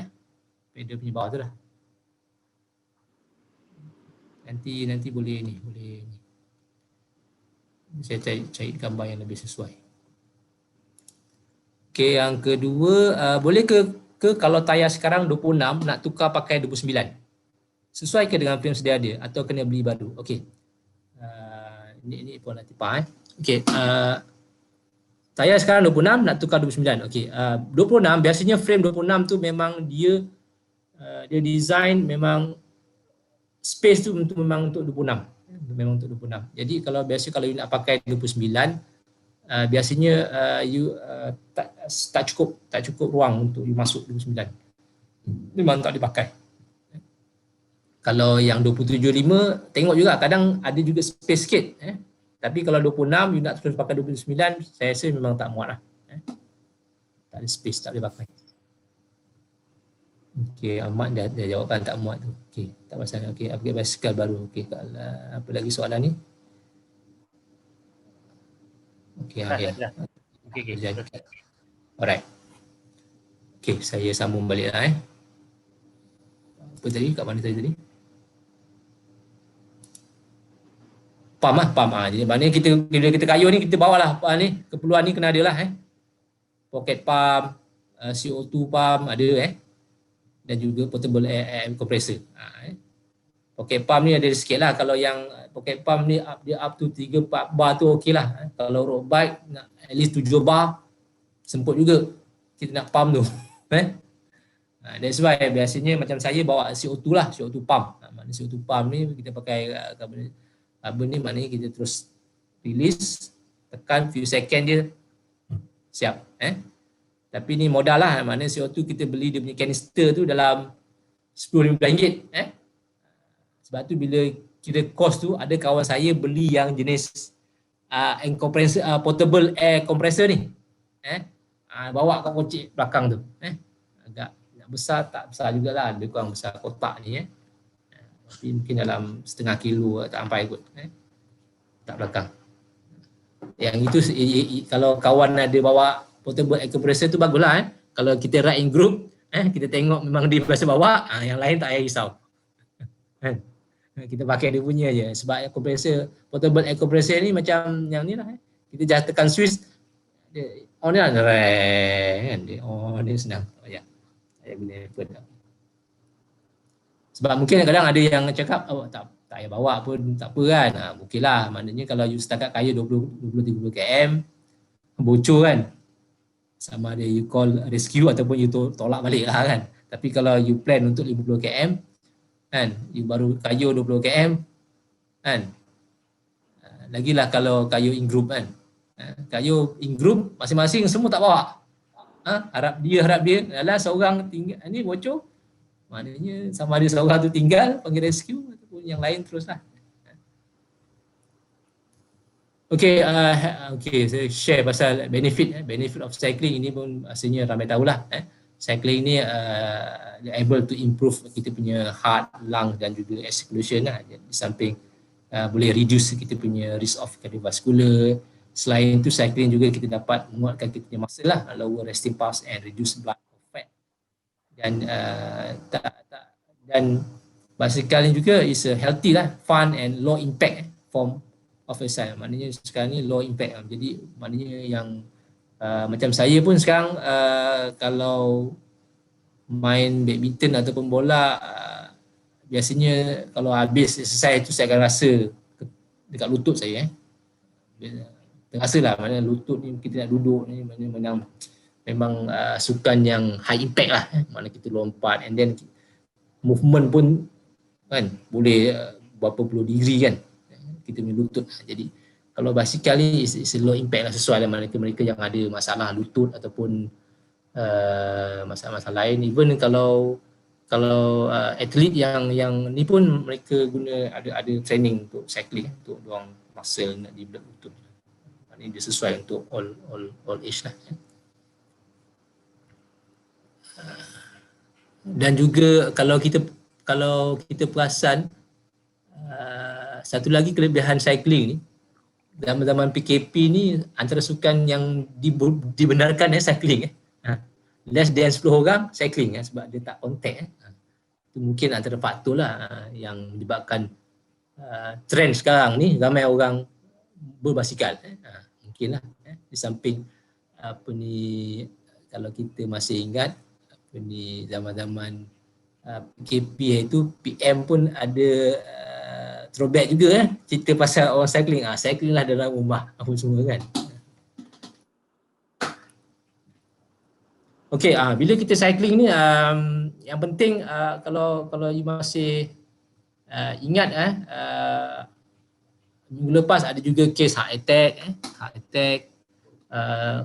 pedal punya bawah tu lah. Nanti boleh saya cari gambar yang lebih sesuai. Okey, yang kedua, boleh ke kalau tayar sekarang 26 nak tukar pakai 29? Sesuai ke dengan apa yang sedia ada atau kena beli baru? Okey. Ini Puan Latifah Okey, tayar sekarang 26 nak tukar 29. Okey, 26 biasanya frame 26 tu memang dia design memang space tu memang untuk 26. Jadi kalau you nak pakai 29, biasanya you tak cukup ruang untuk you masuk 29. Memang tak dipakai. Kalau yang 27.5 tengok juga kadang ada juga space sikit tapi kalau 26 you nak terus pakai 29, saya rasa memang tak muat lah. Tak ada space, tak boleh pakai. Okey, Ahmad dah jawabkan tak muat tu. Okey, tak masalah. Okey, upgrade basikal baru. Okey, apa lagi soalan ni? Okey, Okey. Alright. Okey, saya sambung balik lah Apa tadi? Kat mana tadi? Pump. Jadi maknanya kita bila kita kayuh ni kita bawalah ni keperluan ni kena ada lah Pocket pump, CO2 pump ada dan juga portable air compressor. Pocket pump ni ada sikit lah. Kalau yang pocket pump ni dia up to 3-4 bar tu okey lah. Kalau road bike nak at least 7 bar semput juga kita nak pump tu. That's why biasanya macam saya bawa CO2 lah, CO2 pump. Maknanya CO2 pump ni kita pakai carbon ni maknanya kita terus release, tekan few second je siap. Tapi ni modal lah, maknanya CO2 kita beli dia punya kanister tu dalam RM10-15. Sebab tu bila kira cost tu, ada kawan saya beli yang jenis portable air compressor ni. Bawa kat kocik belakang tu. Agak besar, tak besar jugalah, lebih kurang besar kotak ni. Tapi mungkin dalam setengah kilo tak sampai kot. Tak belakang. Yang itu kalau kawan ada bawa portable air compressor tu baguslah. Kalau kita ride in group, kita tengok memang dia biasa bawa, yang lain tak payah risau. Kita pakai dia punya je. Sebab compressor, portable air compressor ni macam yang ni lah. Kita just tekan switch, dia on dia lah. Dia on, dia senang. Saya guna handphone lah. Sebab mungkin kadang ada yang cakap tak payah bawa pun tak apa kan. Okey lah, maknanya kalau you setakat kaya 20-30 km bocor kan, sama ada you call rescue ataupun you tolak balik lah kan. Tapi kalau you plan untuk 50 km kan, you baru kayuh 20 km kan, lagilah kalau kayuh in group kan. Kayuh in group masing-masing semua tak bawa. Harap dia alah seorang tinggal ni bocor, maknanya sama ada seorang tu tinggal panggil rescue ataupun yang lain teruslah. Okey, saya share pasal benefit of cycling ini pun asalnya ramai tahulah. Cycling ni able to improve kita punya heart, lung dan juga circulation lah. Di samping boleh reduce kita punya risk of cardiovascular. Selain itu cycling juga kita dapat menguatkan kita punya muscle lah, lower resting pulse and reduce blood fat. Dan basikal ni juga is a healthy lah, fun and low impact form of exercise. Maknanya sekarang ni low impact. Jadi maknanya yang macam saya pun sekarang kalau main badminton ataupun bola, biasanya kalau habis exercise tu saya akan rasa dekat lutut saya. Terasa lah, maknanya lutut ni kita nak duduk ni memang sukan yang high impact lah. Maknanya kita lompat and then movement pun kan boleh berapa puluh degree kan kita punya lutut. Jadi kalau basikal ni is low impact lah, sesuai dengan mereka yang ada masalah lutut ataupun masalah-masalah lain. Even kalau atlet yang ni pun mereka guna ada training untuk cycling untuk dorang muscle nak develop lutut. Ini dia sesuai untuk all age lah. Dan juga kalau kita perasan satu lagi kelebihan cycling ni, zaman PKP ni antara sukan yang dibenarkan cycling less than 10 orang cycling sebab dia tak contact. Itu mungkin antara faktor lah yang menyebabkan trend sekarang ni ramai orang berbasikal. Mungkinlah di samping kalau kita masih ingat zaman-zaman PKP itu PM pun ada throwback juga cerita pasal orang cycling. Cycling lah dalam rumah apa semua kan. Okey, bila kita cycling ni yang penting kalau you masih ingat minggu lepas ada juga kes heart attack.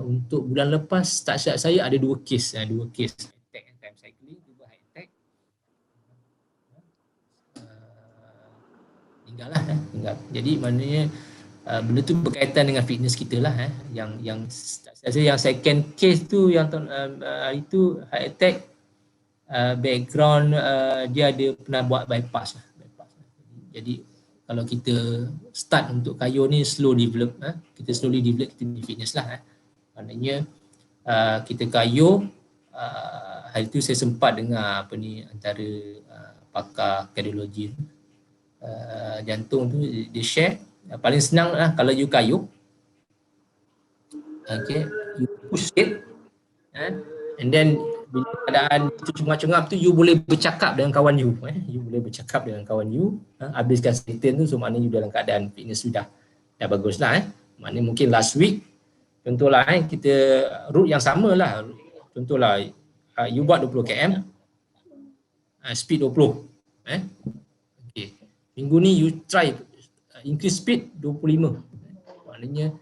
Untuk bulan lepas tak silap saya ada dua kes attack time cycling, juga heart attack. Tinggal. Jadi maknanya benda tu berkaitan dengan fitness kita lah. Yang second case tu yang itu heart attack, background dia ada pernah buat bypass. Jadi kalau kita start untuk kayuh ni slow develop, kita slowly develop kita punya fitness lah. Maknanya kita kayuh hari tu saya sempat dengar antara pakar kardiologi jantung tu dia share paling senang lah kalau you kayuh, okay, you push it, and then bila keadaan itu cungap-cungap tu you boleh bercakap dengan kawan you, you boleh bercakap dengan kawan you, habiskan session tu, so maknanya you dalam keadaan fitness sudah bagus lah. Maknanya mungkin last week contohlah kita route yang sama lah, contohlah you buat 20 km, speed 20, okay. Minggu ni you try increase speed 25, maknanya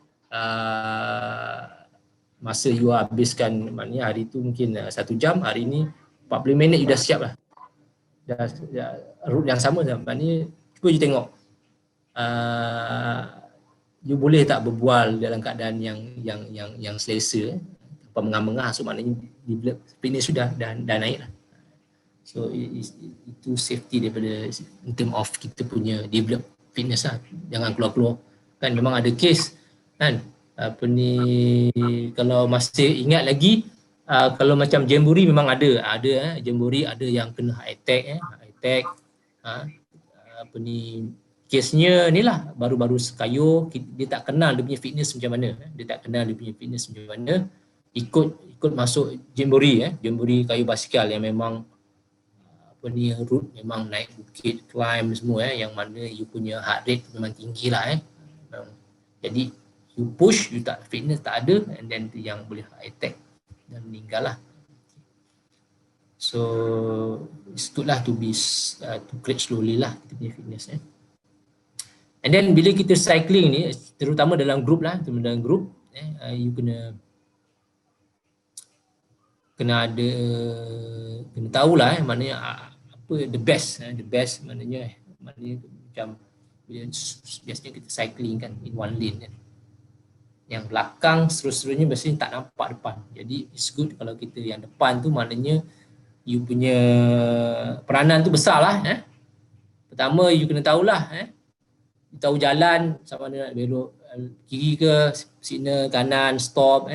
masa you habiskan, maknanya hari tu mungkin 1 jam, hari ni 40 minit you dah siap lah, dah route yang sama, maknanya cuba you tengok you boleh tak berbual dalam keadaan yang selesa, tanpa mengah-mengah, so maknanya fitness sudah dah naik lah. So itu safety daripada in term of kita punya develop fitness lah. Jangan keluar-keluar kan. Memang ada case kan, kalau masih ingat lagi, kalau macam jamboree memang ada jamboree ada yang kena heart attack, kesnya ni lah baru-baru sekayuh, dia tak kenal dia punya fitness macam mana, ikut masuk jamboree kayu basikal yang memang route memang naik bukit, climb semua, yang mana you punya heart rate memang tinggi lah, jadi you push, you tak fitness tak ada, and then tu yang boleh heart attack dan meninggal lah. So it's good lah to create slowly lah kita punya fitness. And then bila kita cycling ni, terutama dalam group lah, you kena tahulah maknanya apa the best, maknanya macam biasanya kita cycling kan in one lane kan, yang belakang seterusnya biasanya tak nampak depan, jadi it's good kalau kita yang depan tu, maknanya you punya peranan tu besar lah. Pertama you kena tahulah, you tahu jalan sama ada nak belok kiri ke, signal kanan stop,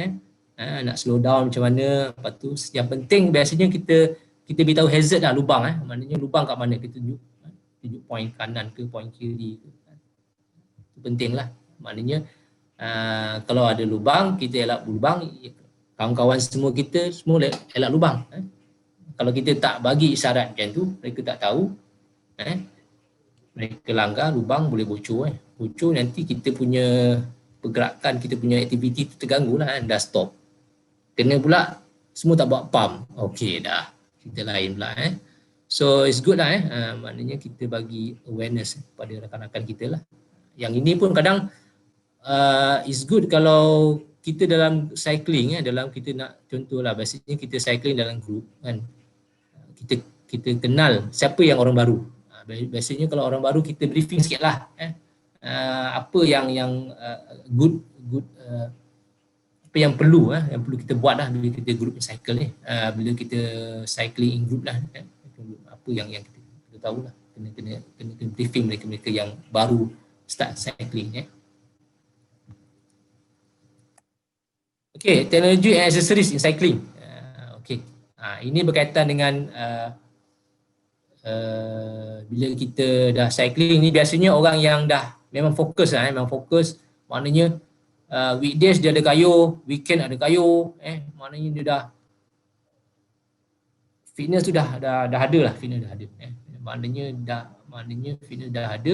nak slow down macam mana. Lepas tu yang penting biasanya kita beritahu hazard lah, lubang, maknanya lubang kat mana, kita tunjuk point kanan ke point kiri ke. Itu penting lah, maknanya kalau ada lubang kita elak lubang, kawan-kawan semua kita semua elak lubang. Kalau kita tak bagi isyarat macam tu, mereka tak tahu, mereka langgar, lubang boleh bocor, bocor nanti kita punya pergerakan, kita punya aktiviti tu terganggu lah, dah stop. Kena pula semua tak buat pump, okey dah, kita lain pula. So it's good lah, maknanya kita bagi awareness pada rakan-rakan kita lah. Yang ini pun kadang it's good kalau kita dalam cycling, dalam kita nak contohlah, biasanya kita cycling dalam group kan, kita kenal siapa yang orang baru. Biasanya kalau orang baru kita briefing sikit lah, apa yang good apa yang perlu kita buat lah bila kita group cycle ni, bila kita cycling in group lah, apa yang kita tahu lah, kena briefing mereka yang baru start cycling. Okay, teknologi and accessories in cycling. Okay, ini berkaitan dengan bila kita dah cycling ni, biasanya orang yang dah memang fokus maknanya weekdays dia ada kayuh, weekend ada kayuh, maknanya dia dah fitness tu dah ada lah, maknanya fitness dah ada.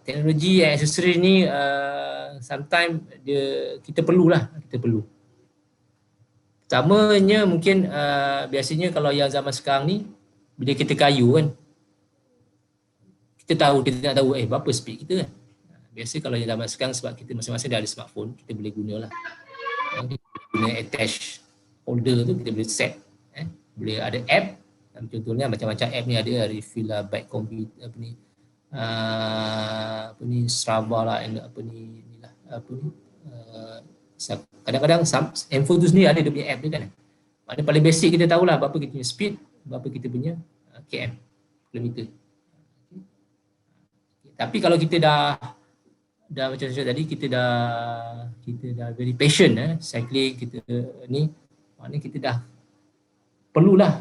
Teknologi and accessory ni sometimes kita perlu. Pertamanya mungkin biasanya kalau yang zaman sekarang ni, bila kita kayu kan, kita nak tahu berapa speed kita kan. Biasa kalau yang zaman sekarang, sebab kita masing-masing dah ada smartphone, kita boleh guna lah. Kita guna attach holder tu, kita boleh set. Boleh ada app, contohnya macam-macam app ni ada, refill lah, bike computer, Strava lah, kadang-kadang handphone tu sendiri ada dia punya app dia kan. Maknanya paling basic kita tahulah berapa kita punya speed, berapa kita punya km, kilometer. Tapi kalau kita dah macam saya tadi, kita dah very patient cycling kita ni, maknanya kita dah perlulah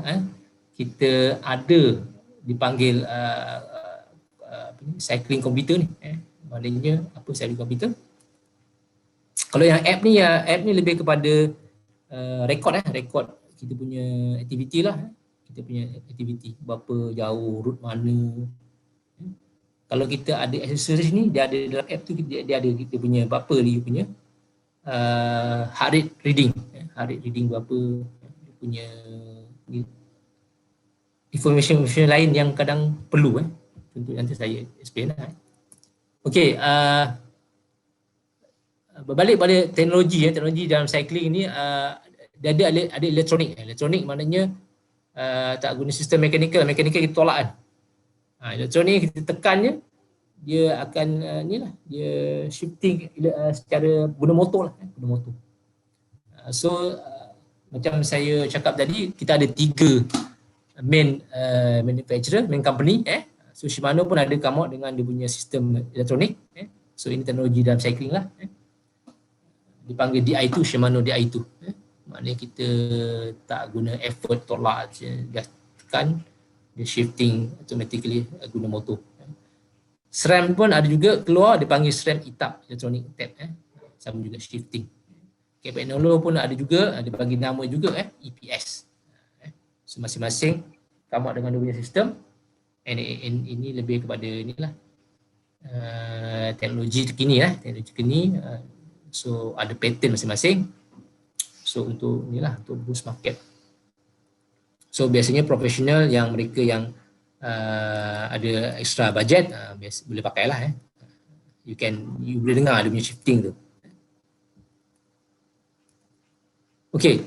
kita ada dipanggil cycling komputer ni. Maknanya apa cycling komputer? Kalau yang app ni lebih kepada rekod kita punya aktiviti lah. Kita punya aktiviti berapa jauh, route mana. Kalau kita ada aksesoris ni, dia ada dalam app tu, dia ada kita punya berapa dia punya heart rate reading berapa, dia punya information lain yang kadang perlu untuk nanti saya explain lah. Okey, berbalik pada teknologi dalam cycling ni, dia ada elektronik. Elektronik maknanya tak guna sistem mekanikal kita tolak kan. Elektronik kita tekannya, dia akan dia shifting secara guna motor lah, guna motor. So macam saya cakap tadi, kita ada 3 main manufacturer, main company. So Shimano pun ada come out dengan dia punya sistem elektronik. So ini teknologi dalam cycling lah. Dipanggil Di2, Shimano Di2. Maknanya kita tak guna effort tolak je, dia tekan, dia shifting automatically guna motor. SRAM pun ada juga keluar, dipanggil SRAM ETAP, electronic tap. Sama juga shifting. Campagnolo pun ada juga, dia bagi nama juga EPS. So masing-masing come out dengan dia punya sistem. And ini lebih kepada inilah teknologi terkini so ada pattern masing-masing. So untuk inilah, untuk boost market. So biasanya profesional yang mereka yang ada extra budget boleh pakailah. You boleh dengar dia punya shifting tu. Okey,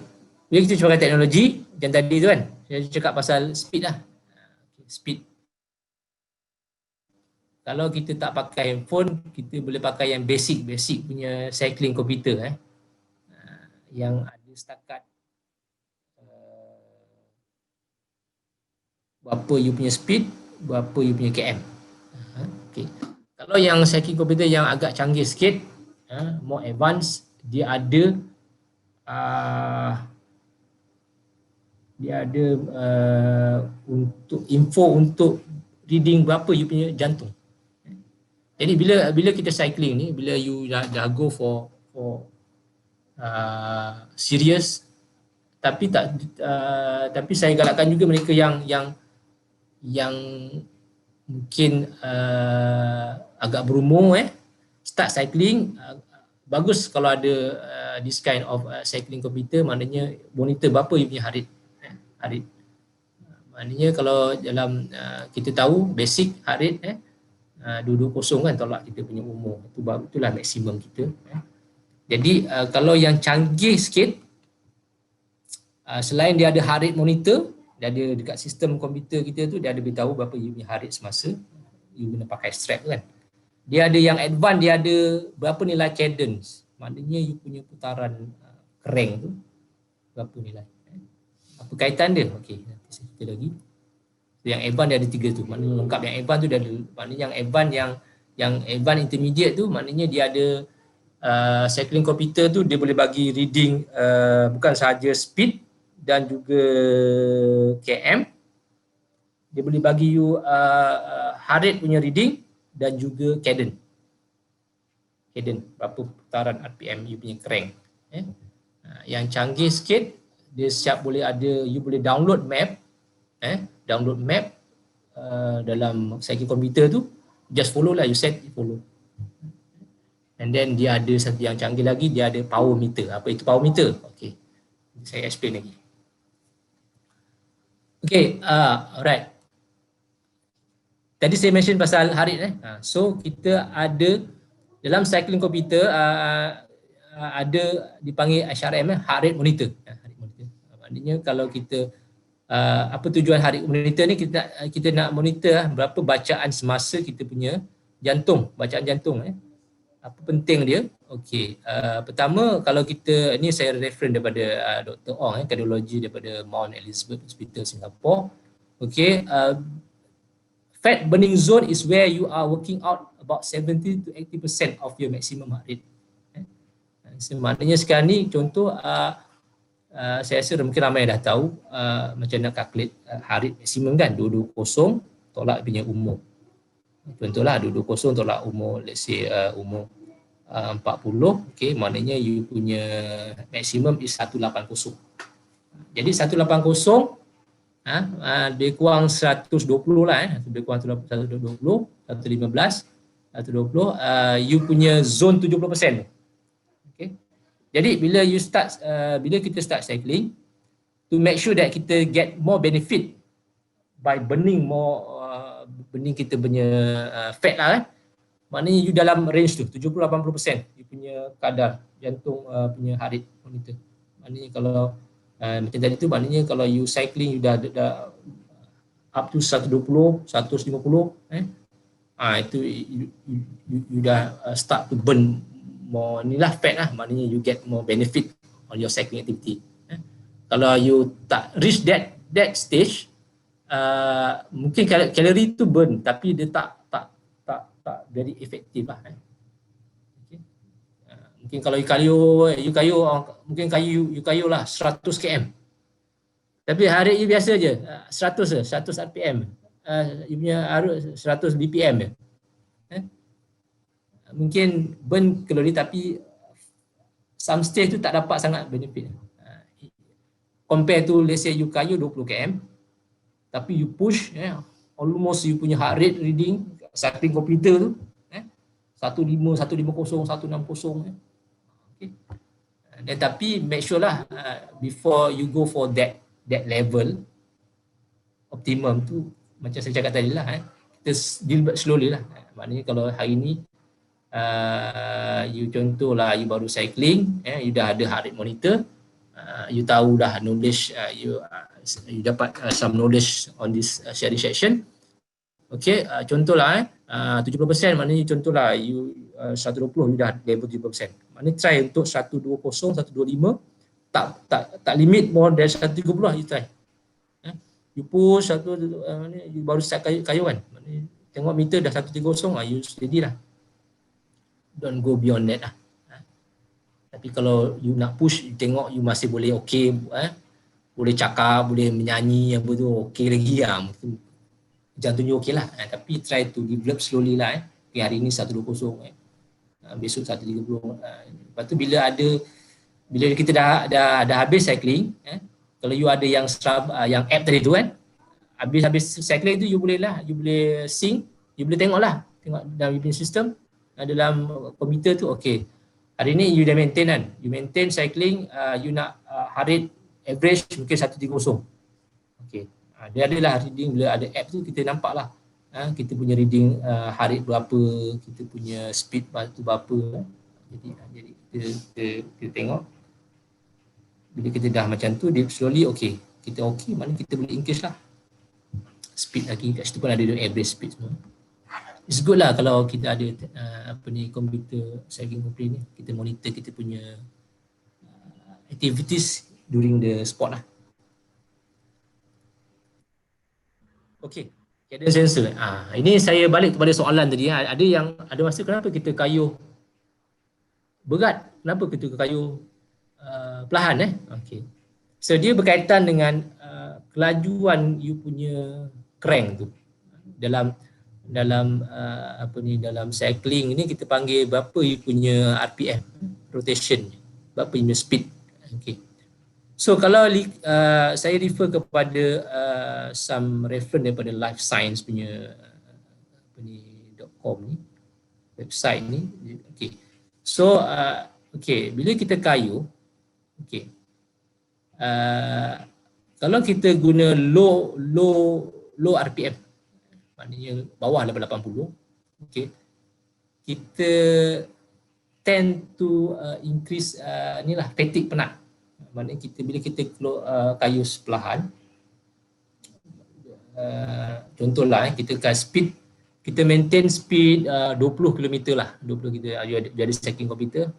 bila kita cakap teknologi yang tadi tu kan, saya cakap pasal speed lah. Speed. Kalau kita tak pakai handphone, kita boleh pakai yang basic punya cycling komputer yang ada setakat berapa you punya speed, berapa you punya km. Okay. Kalau yang cycling komputer yang agak canggih sikit, more advanced, dia ada untuk info untuk reading berapa you punya jantung. Jadi bila kita cycling ni, bila you dah go for serious, tapi saya galakkan juga mereka yang mungkin agak berumur start cycling, bagus kalau ada this kind of cycling computer, maknanya monitor berapa you punya heart rate. Maknanya kalau dalam kita tahu basic heart rate 220 kan, tolak kita punya umur, itulah maksimum kita. Jadi kalau yang canggih sikit, selain dia ada heart rate monitor, dia ada dekat sistem komputer kita tu, dia ada beritahu berapa you punya heart rate semasa you guna pakai strap kan. Dia ada yang advance, dia ada berapa nilai cadence, maknanya you punya putaran crank tu berapa nilai. Apa kaitan dia? Okey, nanti saya cerita lagi. Yang advance dia ada 3 tu, maknanya lengkap. Yang advance tu dia ada, maknanya yang advance intermediate tu, maknanya dia ada cycling computer tu, dia boleh bagi reading bukan sahaja speed dan juga km, dia boleh bagi you heart rate punya reading dan juga cadence berapa putaran RPM you punya crank. Yang canggih sikit, dia siap boleh ada, you boleh download map dalam cycling computer tu, just follow lah, you set, follow. And then dia ada satu yang canggih lagi, dia ada power meter. Apa itu power meter? Okey, saya explain lagi. Okey, alright. Tadi saya mention pasal heart rate. So kita ada dalam cycling computer ada dipanggil HRM, heart rate monitor. Maknanya kalau kita apa tujuan heart rate monitor ni, kita nak monitor berapa bacaan semasa kita punya jantung, bacaan jantung. Apa penting dia? Okey, pertama kalau kita, ni saya reference daripada Dr. Ong, kardiologi daripada Mount Elizabeth Hospital Singapore. Okey, fat burning zone is where you are working out about 70 to 80% of your maximum heart rate. So, maknanya sekarang ni contoh saya rasa mungkin ramai dah tahu macam nak calculate harid maksimum kan, 220 tolak punya umur. Contohlah 220 tolak umur, let's say umur 40, okay, maknanya you punya maksimum is 180. Jadi 180 dia kurang 120 lah, lebih kurang 120, 115, 120, you punya zone 70%. Okay. Jadi bila kita start cycling, to make sure that kita get more benefit by burning burning kita punya fat lah, maknanya you dalam range tu 70-80% you punya kadar jantung punya heart rate monitor. Maknanya kalau macam tadi tu, maknanya kalau you cycling you dah up to 120, 150, itu you dah start to burn more inilah fat lah, maknanya you get more benefit on your cycling activity. Kalau you tak reach that stage, mungkin kalori tu burn tapi dia tak very efektif lah. Okay. Mungkin kalau you kayu lah 100 km. Tapi hari you biasa je 100 rpm. You punya arus 100 bpm je. Mungkin burn kalori tapi some stage tu tak dapat sangat benefit. Compare to let's say you kayu 20 km tapi you push almost you punya heart rate reading cycling computer tu 150, 160, 160. Okay. Dan tapi make sure lah before you go for that level optimum tu, macam saya cakap tadi lah, kita deal slowly lah. Maknanya kalau hari ni you contoh lah you baru cycling, you dah ada heart rate monitor, you tahu dah knowledge, you dapat some knowledge on this sharing section. Okay, contohlah 70%, maknanya contohlah you 120 you dah level 70%. Maknanya try untuk 120, 125, tak limit more than 130 you try. You push you baru start kayu kan. Maknanya tengok meter dah 130, you steady lah. Don't go beyond that lah. Tapi kalau you nak push, you tengok you masih boleh okay, boleh cakap, boleh menyanyi apa tu okay lagi lah. Jantung you okey lah, tapi try to develop slowly lah. Okay, hari ni 120, besok 130. Lepas tu bila kita dah habis cycling, kalau you ada yang app tadi tu kan, habis cycling tu you boleh sync, you boleh tengok dalam you system, dalam komputer tu. Okay, hari ni you dah maintain kan, you maintain cycling, you nak heart rate average mungkin 130. Okay, dia adalah reading, bila ada app tu kita nampak lah kita punya reading heart rate berapa, kita punya speed tu berapa. Jadi kita tengok bila kita dah macam tu, dia slowly okay, kita okay, maknanya kita boleh increase lah speed lagi. Kat situ pun ada average speed semua. It's good lah kalau kita ada komputer cycling computer ni, kita monitor kita punya activities during the sport lah. Okay, cadence sensor. Ini saya balik kepada soalan tadi. Ada masa kenapa kita kayuh berat, kenapa kita kayuh perlahan Okay. So dia berkaitan dengan kelajuan you punya crank tu. Dalam dalam cycling ni kita panggil berapa you punya RPM, rotation, berapa you punya speed. Okay. So kalau saya refer kepada some reference daripada Life Science punya .com ni, website ni. Okay. So okay, bila kita kayu, okay, kalau kita guna low RPM, maknanya bawah daripada 80, okay, kita tend to increase fatigue, penat. Maknanya bila kita kayu perlahan, contohlah kita speed, kita maintain speed 20 km lah, 20 kita ada cycling computer,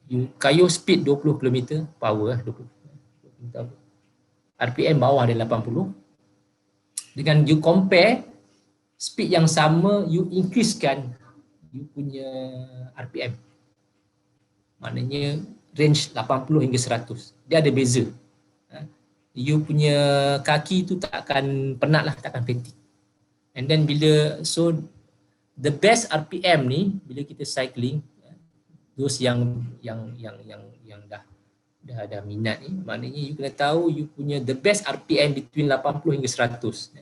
you kayu speed 20 km power 20 km, RPM bawah dari 80, dengan you compare speed yang sama, you increasekan you punya RPM, maknanya range 80 hingga 100. Dia ada beza. You punya kaki tu tak akan penat lah, tak akan fatigue. And then bila, so the best RPM ni bila kita cycling, those yang dah minat ni, maknanya you kena tahu you punya the best RPM between 80 hingga 100.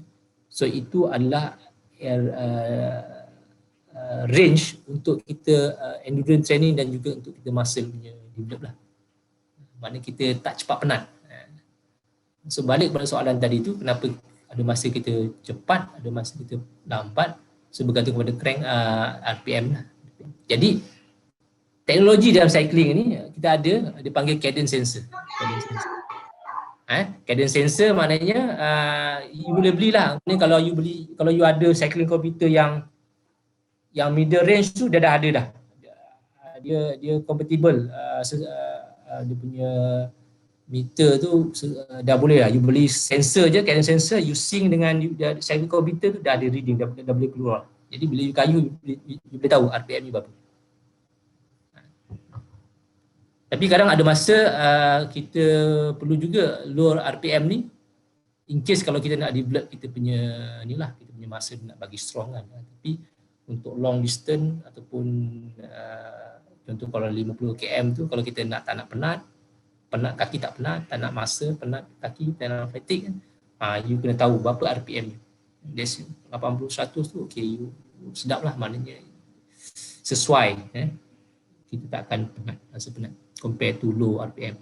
So itu adalah range untuk kita endurance training dan juga untuk kita muscle punya develop lah. Maknanya kita tak cepat penat. So balik pada soalan tadi tu, kenapa ada masa kita cepat, ada masa kita lambat, so bergantung kepada crank RPM lah. Jadi teknologi dalam cycling ni kita ada dipanggil cadence sensor. Cadence sensor maknanya you boleh belilah. Kalau you ada cycling computer yang middle range tu dah ada dah. Dia compatible, dia punya meter tu dah boleh lah. You beli sensor je, cadence sensor, you sync dengan cycling computer tu dah ada reading, dah boleh keluar. Jadi bila you kayu, you boleh tahu RPM ni berapa. Tapi kadang ada masa kita perlu juga lower RPM ni in case kalau kita nak develop kita punya ni lah, kita punya masa nak bagi strong kan. Tapi untuk long distance ataupun contoh kalau 50 km tu, kalau kita tak nak penat kaki, tak penat, tak nak masa penat kaki, tak nak fatigue kan, you kena tahu berapa RPM you. That's 80 100 tu okay, you sedap lah, maknanya sesuai, kita tak akan penat, rasa penat compare to low RPM.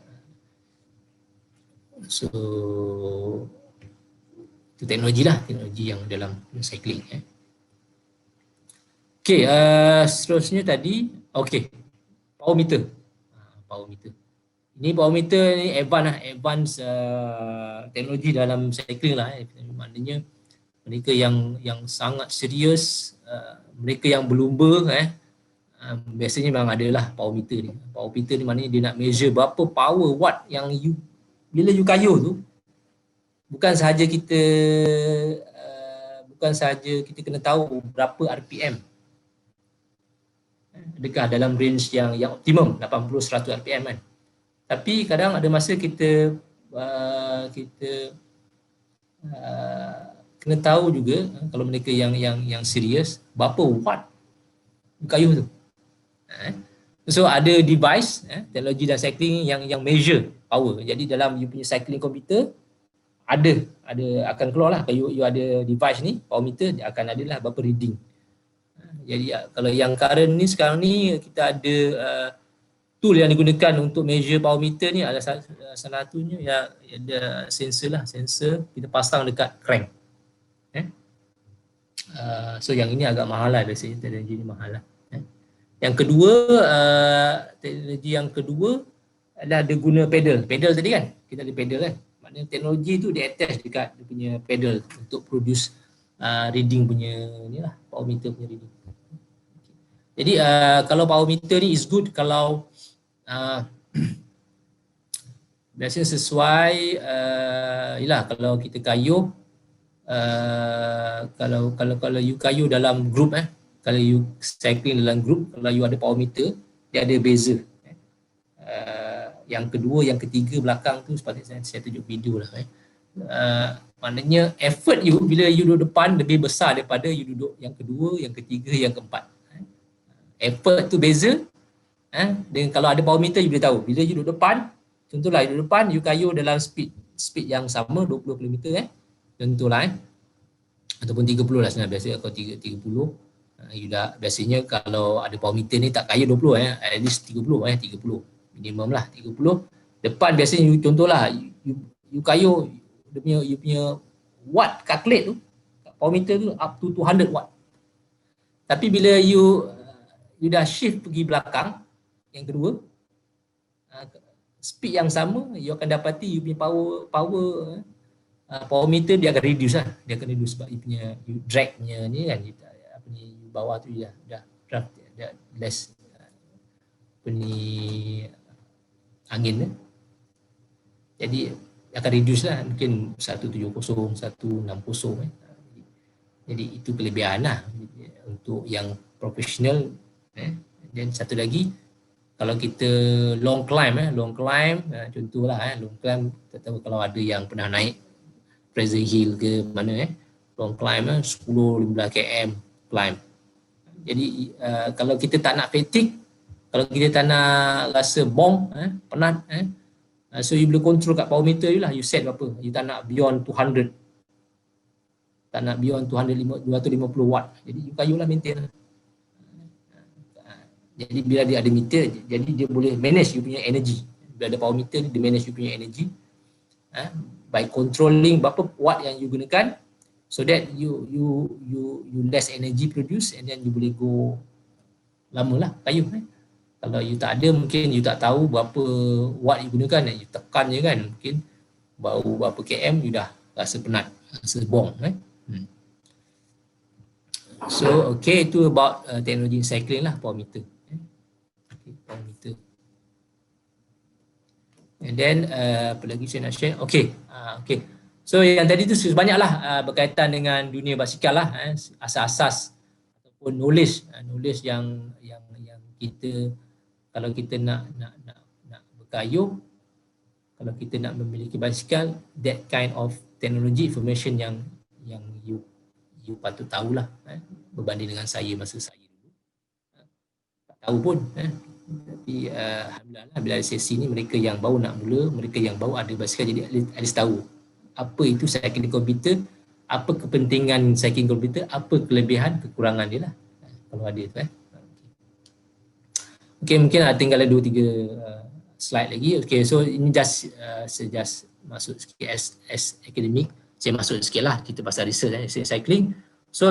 So itu teknologi lah, teknologi yang dalam cycling. Okay, seterusnya tadi, okay, power meter. Ini power meter ni advance teknologi dalam cycling lah. Maknanya mereka yang sangat serius, mereka yang berlumba, biasanya memang adalah power meter ni. Power meter ni maknanya dia nak measure berapa power watt yang you, bila you kayuh tu, bukan sahaja kita kena tahu berapa RPM. Adakah dalam range yang optimum 80-100 RPM kan. Tapi kadang ada masa kita kena tahu juga kalau mereka yang serius berapa watt kayuh tu. So ada device teknologi dan cycling yang measure power. Jadi dalam you punya cycling computer akan keluar lah, kalau you ada device ni power meter, dia akan ada lah berapa reading. Jadi kalau yang current ni sekarang ni kita ada tool yang digunakan untuk measure power meter ni, ada salah satunya ada sensor lah, sensor kita pasang dekat crank. So yang ini agak mahal lah, biasanya teknologi ni mahal lah. Yang kedua, teknologi yang kedua adalah dia guna pedal tadi kan, kita ada pedal kan, maknanya teknologi tu dia attach dekat dia punya pedal untuk produce reading punya ni lah, power meter punya reading. Jadi kalau power meter ni is good kalau biasanya sesuai yalah, kalau kita kayuh kalau you kayuh dalam group kalau you cycling dalam group, kalau you ada power meter, dia ada beza. Yang kedua, yang ketiga belakang tu sepatutnya saya tunjuk video lah. Maknanya effort you bila you duduk depan lebih besar daripada you duduk yang kedua, yang ketiga, yang keempat. Effort tu beza. Dan kalau ada power meter you boleh tahu bila you duduk depan, contohlah you duduk depan, you kayuh dalam speed yang sama 20 km contohlah ataupun 30 lah sebenarnya, biasa kalau 30 you dah, biasanya kalau ada power meter ni tak kayuh 20 at least 30 minimum lah 30. Depan biasanya you contohlah you kayuh you punya watt calculate tu, power meter tu up to 200 watt. Tapi bila you dah shift pergi belakang yang kedua, speed yang sama, you akan dapati you punya power meter dia akan reduce lah, dia akan reduce sebab you punya drag punya ni kan, apa ni bawah tu dah draft, dah less apa ni angin jadi akan reduce lah, mungkin 170, 160 jadi itu kelebihan lah untuk yang profesional. Dan satu lagi, kalau kita long climb, contohlah long climb, tak tahu kalau ada yang pernah naik Fraser Hill ke mana, long climb 10-15 km climb. Jadi kalau kita tak nak fatigue, kalau kita tak nak rasa bomb, penat, so you boleh control kat power meter you lah, you set berapa, you tak nak beyond 200, tak nak beyond 250 watt, jadi you kayulah maintain. Jadi bila dia ada meter, jadi dia boleh manage you punya energy. Bila ada power meter, dia manage you punya energy by controlling berapa watt yang you gunakan, so that you less energy produce, and then you boleh go lama lah kayu. Kalau you tak ada, mungkin you tak tahu berapa watt you gunakan, you tekan je kan, mungkin baru berapa km you dah rasa penat, rasa bong. So okay, itu about teknologi cycling lah, power meter. Power meter. And then apa lagi saya nak share? Okay. So yang tadi tu banyaklah berkaitan dengan dunia basikal lah, asas-asas ataupun knowledge yang kita, kalau kita nak berkayuh, kalau kita nak memiliki basikal, that kind of technology information yang you patut tahulah, berbanding dengan saya masa saya dulu tak tahu pun. Tapi alhamdulillah bila ada sesi ni, mereka yang baru nak mula, mereka yang baru ada basikal, jadi at least tahu apa itu cycling komputer, apa kepentingan cycling komputer, apa kelebihan kekurangan dia lah, kalau ada tu. Okay, mungkin tinggal 2-3 slide lagi. Okay, so ini just masuk sikit as akademik, saya masuk sikit lah, kita pasal research cycling. So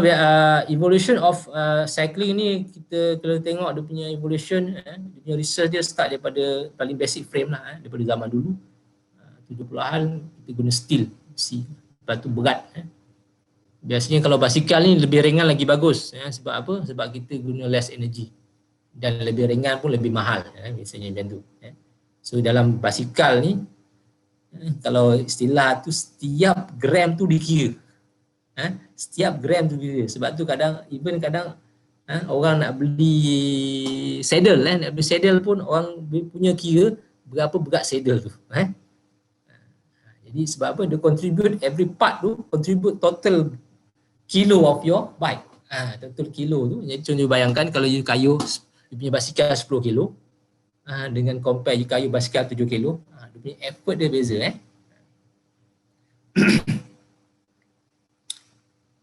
evolution of cycling ni, kita kalau tengok dia punya evolution, dia punya research dia start daripada paling basic frame lah, daripada zaman dulu 70-an kita guna steel, lepas tu berat. Biasanya kalau basikal ni lebih ringan lagi bagus, sebab apa? Sebab kita guna less energy, dan lebih ringan pun lebih mahal, biasanya macam tu. So dalam basikal ni, kalau istilah tu, setiap gram tu dikira. Setiap gram tu dikira. Sebab tu kadang orang nak beli saddle, nak beli saddle pun orang punya kira berapa berat saddle tu. Jadi sebab apa? Dia contribute, every part tu contribute total kilo of your bike. Total kilo tu. Jadi contoh bayangkan kalau you kayuh, you punya basikal 10 kilo, dengan compare you kayuh basikal 7 kilo, dia punya effort dia beza.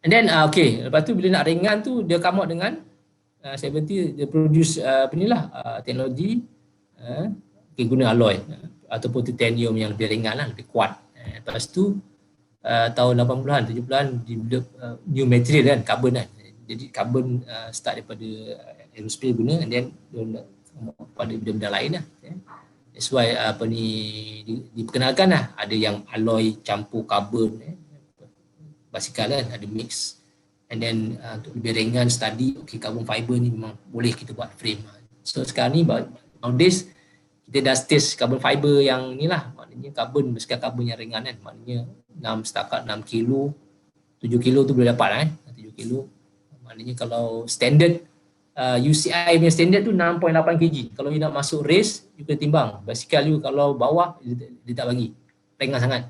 And then okay, lepas tu bila nak ringan tu, dia come out dengan 70, dia produce teknologi guna alloy ataupun titanium yang lebih ringan lah, lebih kuat. Lepas tu tahun 80-an, 70-an develop new material kan, carbon kan. Jadi carbon start daripada aerospace guna, and then pada benda-benda lain lah. That's why diperkenalkan lah, ada yang alloy campur carbon, basikal kan, ada mix. And then untuk lebih ringan study, okay, carbon fiber ni memang boleh kita buat frame. So sekarang ni nowadays kita dah test carbon fiber yang ni lah, maknanya basikal carbon yang ringan kan, maknanya setakat 6 kilo, 7 kilo tu boleh dapat 7 kilo. Maknanya kalau standard UCI punya standard tu 6.8 kg. Kalau you nak masuk race, you kena timbang. Basikal you kalau bawah, dia tak bagi, ringan sangat.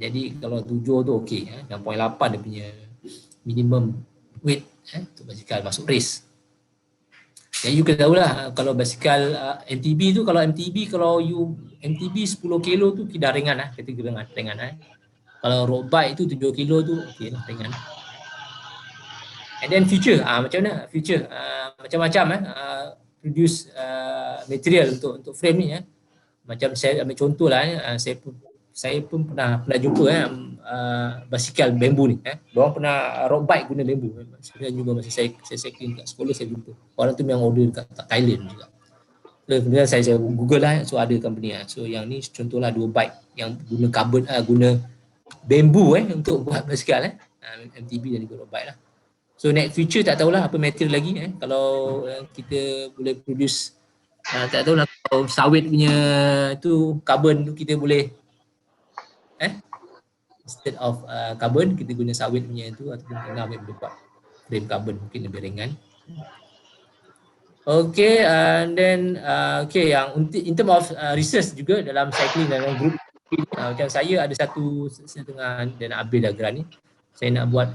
Jadi kalau 7 tu okey, 6.8 dia punya minimum weight untuk basikal masuk race. Jadi you kena tahulah, kalau basikal MTB tu, kalau you MTB 10 kilo tu dah ringan kategori ringan. Kalau road bike tu 7 kilo tu okey lah, ringan. And then future, macam mana? Future macam-macam produce material untuk frame ni. Macam saya ambil contoh lah, saya pun pernah jumpa basikal bambu ni. Diorang pernah road bike guna bambu. Sebenarnya juga masa saya cycling kat sekolah, saya jumpa. Orang tu memang order kat Thailand juga. Kemudian saya Google lah, so ada company So yang ni contohlah 2 bike yang guna carbon, guna bambu untuk buat basikal MTB dan juga road bike lah. So next future tak tahulah apa material lagi kalau kita boleh produce, tak tahulah kalau sawit punya tu carbon tu kita boleh instead of carbon kita guna sawit punya tu, ataupun kena boleh buat frame carbon mungkin lebih ringan. Okay, and then okay, yang in term of research juga dalam cycling dalam group, macam saya ada saya dengan Abil Agran ni, saya nak buat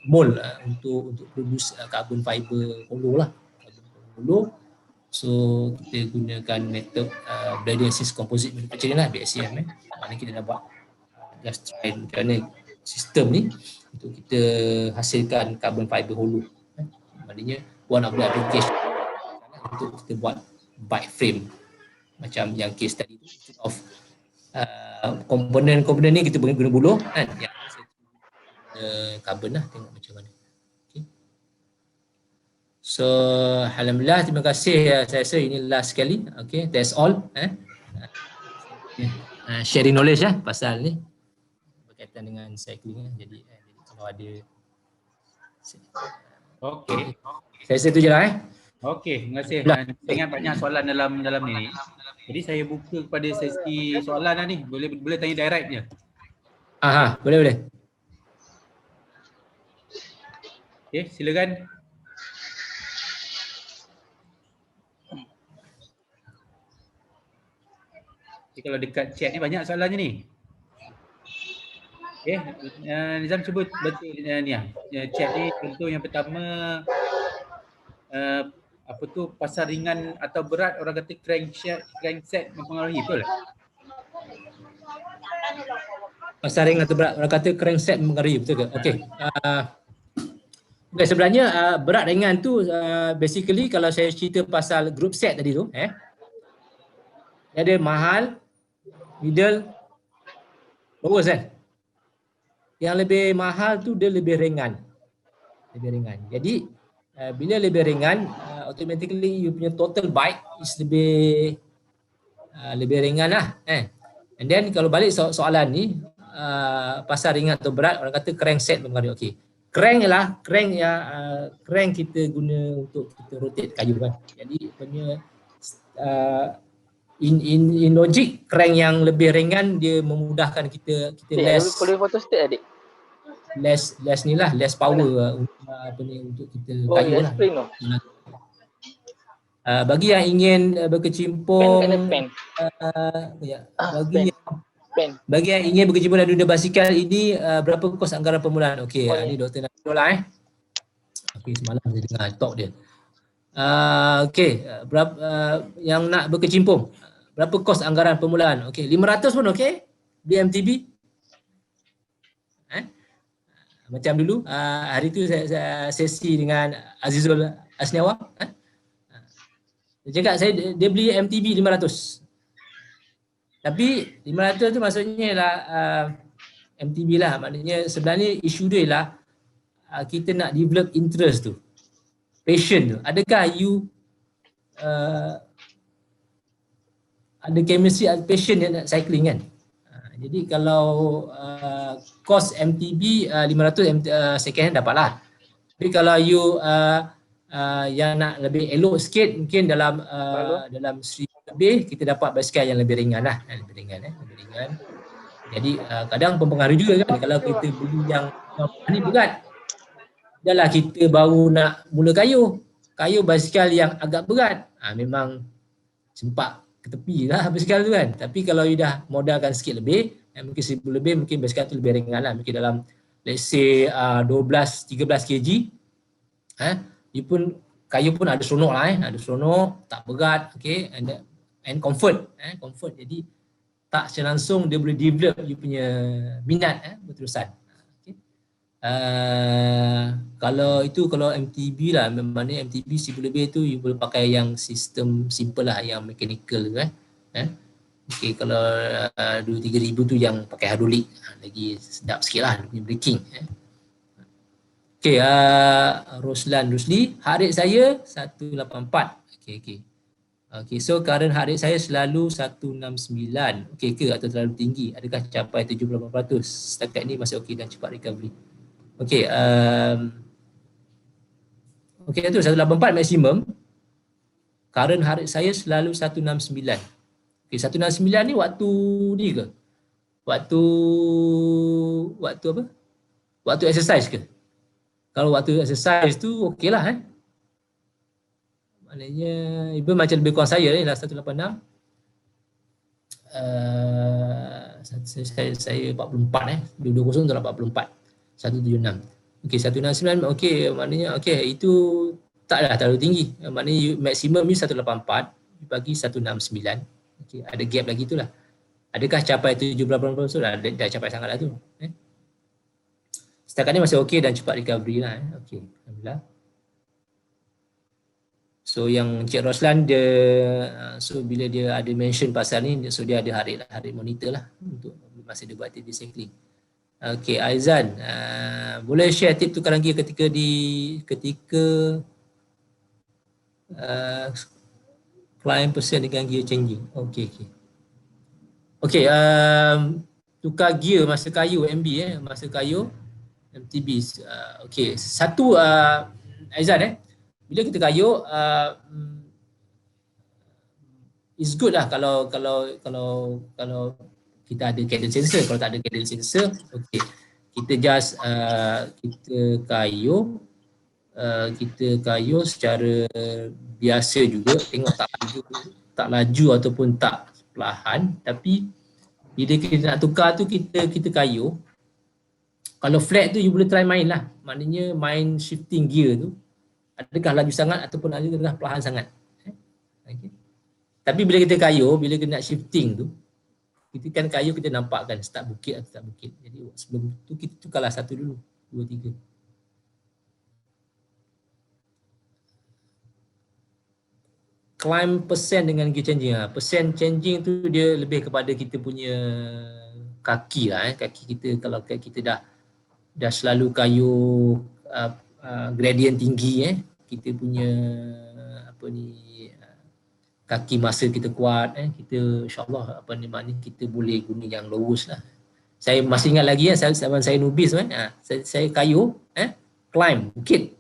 mold untuk produce carbon fiber hollow lah, carbon fiber hollow. So kita gunakan method blending assist composite manufacturing lah, BSCM. Mana kita nak buat just try macam mana sistem ni untuk kita hasilkan carbon fiber hollow. Maknanya one of the application untuk kita buat bike frame macam yang case tadi tu, instead of komponen ni kita guna buluh kan, yang carbon lah, tengok macam mana. Okay. So alhamdulillah, terima kasih. Saya rasa ini last sekali. Okay, that's all. Sharing knowledge pasal ni berkaitan dengan cycling. Jadi kalau ada Okey. Saya rasa itu je lah. Okey, terima kasih. Saya ingat banyak soalan dalam ni. Jadi saya buka kepada sesi soalan lah ni. Boleh tanya direct je. Boleh. Okey, silakan. Okay, kalau dekat chat ni banyak soalannya ni. Okey, Nizam cuba baca ni chat ni. Contoh yang pertama, apa tu, pasar ringan atau berat, orang kata crankset mempengaruhi, betul? Pasar ringan atau berat, orang kata crankset mempengaruhi, betul ke? Okey. Okay, sebenarnya berat ringan tu basically kalau saya cerita pasal group set tadi tu, dia ada mahal, middle, lowest kan. Yang lebih mahal tu dia lebih ringan. Jadi bila lebih ringan, automatically you punya total bike is lebih ringan lah. And then kalau balik soalan ni, pasar ringan atau berat, orang kata crankset mempengaruhi. Okey. Crank kita guna untuk kita rotate kayu kan. Jadi punya in logic, crank yang lebih ringan dia memudahkan kita less. Boleh foto state adik? Less ni lah, less power untuk kita kayu lah. Bagi yang ingin berkecimpung, bagi yang ingin berkecimpung dalam dunia basikal ini, berapa kos anggaran permulaan? Okey, ni Dr. Nabil lah. Okey, semalam saya dengar talk dia. Okey, yang nak berkecimpung, berapa kos anggaran permulaan? Okey, 500 pun okey. BMTB. Macam dulu, hari tu saya sesi dengan Azizul Asniawa. Dia cakap dia beli MTB 500. Tapi 500 tu maksudnya lah MTB lah. Maknanya sebenarnya isu dia lah kita nak develop interest tu. Passion tu. Adakah you ada chemistry, ada passion yang nak cycling kan? Jadi kalau cost MTB 500 second hand dapat lah. Tapi kalau you yang nak lebih elok sikit, mungkin dalam 1000 lebih kita dapat basikal yang lebih ringan lah. Lebih ringan. Jadi kadang mempengaruhi juga kan, kalau kita beli yang ni berat. Dah lah kita baru nak mula kayu basikal yang agak berat, memang sempat ke tepi lah basikal tu kan. Tapi kalau you dah modalkan sikit lebih, mungkin 1000 lebih, mungkin basikal tu lebih ringan lah. Mungkin dalam let's say 12-13 kg, kayu pun ada seronok lah, ada seronok, tak berat, okay, and comfort, jadi tak secara langsung dia boleh develop you punya minat berterusan. Okay. Kalau MTB lah, maknanya MTB 1000 lebih tu you boleh pakai yang sistem simple lah, yang mechanical tu okay, kalau 2-3 ribu tu yang pakai hydraulic, lagi sedap sikit lah punya braking. Okay, Rusli, heart rate saya 184. Okay, so current heart rate saya selalu 169. Okay ke atau terlalu tinggi? Adakah capai 78%? Setakat ni masih okay dan cepat recovery. Okay, okay tu 184 maksimum. Current heart rate saya selalu 169. Okay, 169 ni waktu ni ke? Waktu apa? Waktu exercise ke? Kalau waktu exercise tu okey lah. Maknanya Ibu macam lebih kurang saya ni lah 186. Saya 44 20 tu lah 44. 176. Okey 169 okey maknanya okey itu taklah terlalu tinggi. Maknanya maksimum ni 184 bagi 169. Okey ada gap lagi tu lah. Adakah capai 70-80% tu dah capai sangat lah tu. Setakat ni masih okey dan cepat recovery lah. Okey alhamdulillah. So yang Encik Roslan dia so bila dia ada mention pasal ni so dia ada heart rate monitor lah untuk masa dia buat activity cycling. Okey Aizan boleh share tip tukaran gear ketika climb persen dengan gear changing. Okey. Tukar gear masa kayu MB masa kayu MTB. Okey satu Aizan bila kita kayuh is good lah kalau kita ada cadence sensor. Kalau tak ada cadence sensor, okey. Kita just kita kayuh secara biasa juga, tengok tak laju ataupun tak perlahan, tapi bila kita nak tukar tu kita kayuh. Kalau flat tu you boleh try main lah. Maknanya main shifting gear tu. Adakah laju sangat ataupun adakah perlahan sangat. Okay. Tapi bila kita kayuh, bila kita nak shifting tu, kita kan kayuh kita nampakkan start bukit atau tak bukit. Jadi sebelum tu kita tukarlah satu dulu, 2, 3. Climb persen dengan gear changing. Persen changing tu dia lebih kepada kita punya kaki lah. Kaki kita kalau kita dah selalu kayuh gradient tinggi kita punya kaki masa kita kuat kita insyaallah maknanya kita boleh guna yang lowest lah. Saya masih ingat lagi saya nubis saya kayuh climb bukit.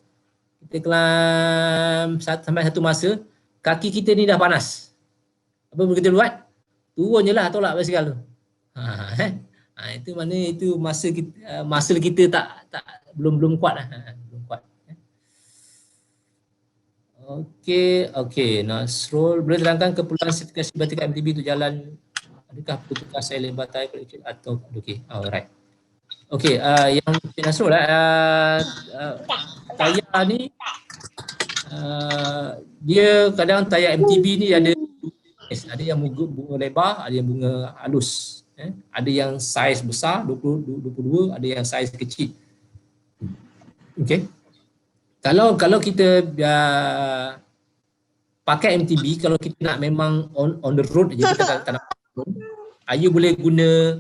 Kita climb sampai satu masa kaki kita ni dah panas. Apa boleh kita buat? Turun je lah tolak basikal tu. Itu maknanya itu masa kita tak belum kuat lah. Okey, Nasrul boleh terangkan keperluan sertifikasi batik MTB untuk jalan, adakah perlu tukar saya lebar tayar atau okey, alright. Okey, yang Nasrul tayar ni dia kadang tayar MTB ni ada yang bunga lebar, ada yang bunga halus. Ada yang saiz besar 22, ada yang saiz kecil. Okey. Kalau kita pakai MTB, kalau kita nak memang on the road je, kita tak nak you boleh guna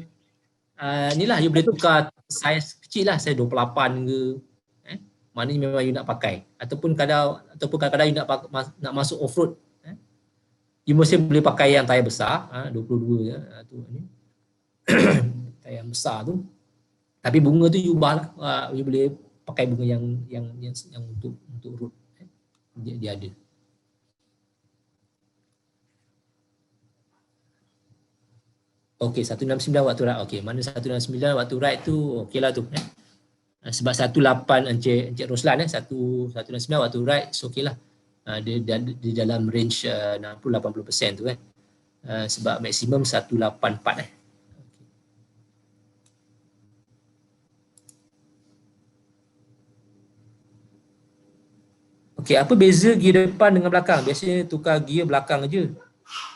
you boleh tukar saiz kecil lah, saiz 28 ke, maknanya memang you nak pakai, ataupun kadang-kadang you nak masuk off road, you mesti boleh pakai yang tayar besar 22 tu ni. Tayar besar tu, tapi bunga tu you ubah lah, you boleh pakai bunga yang untuk root dia ada. Okey 169 waktu ride. Okey mana 169 waktu ride tu okeylah tu sebab 18 Encik Roslan 169 waktu ride so okeylah. Dia di dalam range 60-80% tu sebab maksimum 184 Okey, apa beza gear depan dengan belakang? Biasanya tukar gear belakang aja.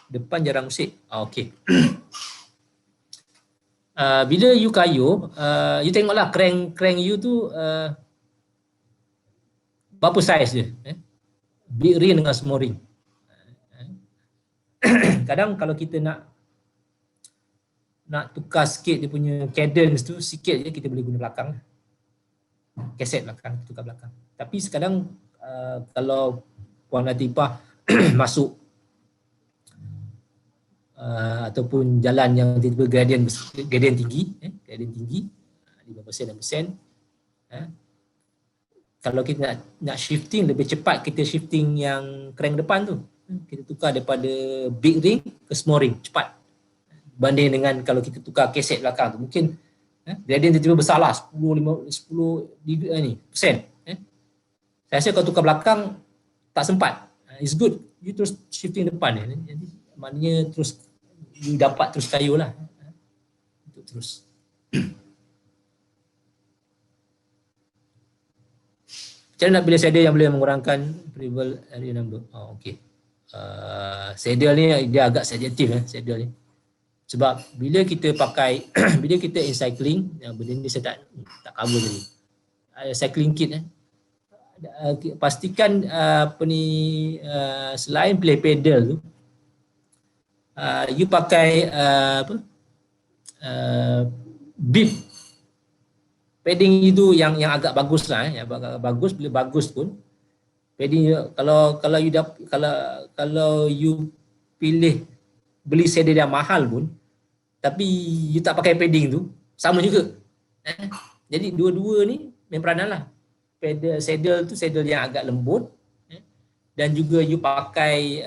Depan jarang usik. Okey. Bila you kayuh, you tengoklah crank you tu berapa saiz dia. Big ring dengan small ring. Kadang kalau kita nak tukar sikit dia punya cadence tu sikit je, kita boleh guna belakang. Kaset belakang, tukar belakang. Tapi sekarang kalau Puan Latifah masuk ataupun jalan yang tiba-tiba gradient tinggi 5% kalau kita nak shifting lebih cepat, kita shifting yang crank depan tu, kita tukar daripada big ring ke small ring cepat banding dengan kalau kita tukar kaset belakang tu mungkin gradient tiba-tiba besar lah 10% saya rasa kalau tukar belakang tak sempat. It's good. You terus shifting depan ya. Jadi maknanya terus you dapat terus kayu lah. Untuk terus. Macam mana nak pilih saddle yang boleh mengurangkan variable area number? Oh, okay. Saddle ni dia agak subjektif saddle ni. Sebab bila kita pakai, bila kita in cycling, benda ni saya tak cover tadi. Cycling kit pastikan selain play pedal tu, you pakai bib padding itu yang agak bagus lah, yang agak bagus. Bila bagus pun padding, kalau you pilih beli saddle yang mahal pun tapi you tak pakai padding tu sama juga. Jadi dua-dua ni main peranan lah. Saddle tu saddle yang agak lembut, dan juga you pakai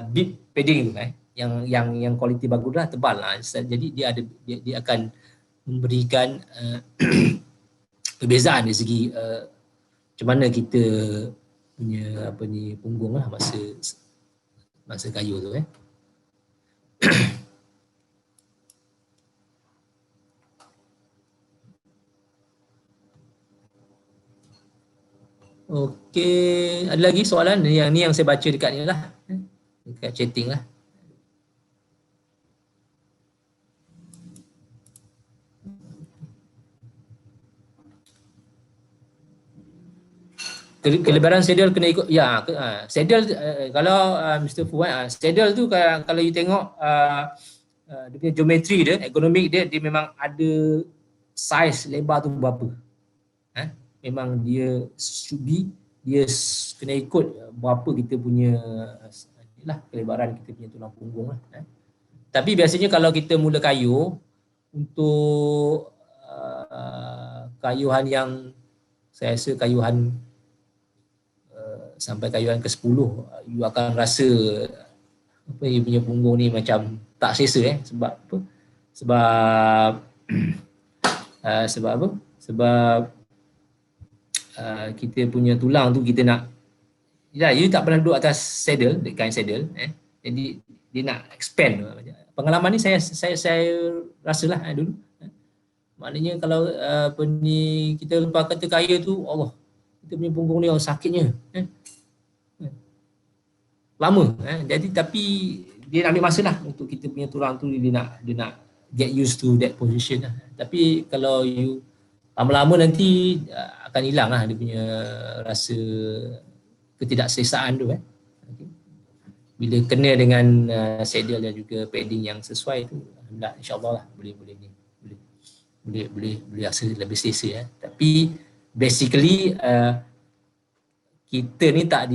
bib padding tu yang kualiti bagus lah, tebal lah. Jadi dia akan memberikan perbezaan dari segi macam mana kita punya punggung lah masa kayu tu Okey, ada lagi soalan? Yang saya baca dekat ni lah, dekat chatting lah. Kelebaran saddle kena ikut saddle. Kalau Mr. Fuad, saddle tu kalau you tengok dia punya geometri dia, ergonomik dia memang ada saiz lebar tu berapa. Memang dia kena ikut berapa kita punya kelebaran kita punya tulang punggung lah. Tapi biasanya kalau kita mula kayu, untuk kayuhan yang saya rasa kayuhan sampai kayuhan ke-10, you akan rasa you punya punggung ni macam tak selesa sebab apa? Sebab kita punya tulang tu kita nak, you tak pernah duduk atas saddle, kain saddle, jadi dia nak expand. Pengalaman ni saya rasalah dulu. Maknanya kalau kita lepas kata kaya tu, Allah, kita punya punggung ni sakitnya lama. Jadi tapi dia nak ambil masa lah untuk kita punya tulang tu dia nak get used to that position lah. Tapi kalau you lama-lama nanti akan hilang lah dia punya rasa ketidakselesaan tu bila kena dengan saddle dan juga padding yang sesuai tu, alhamdulillah, insyaAllah lah boleh rasa lebih selesa. Tapi basically kita ni tak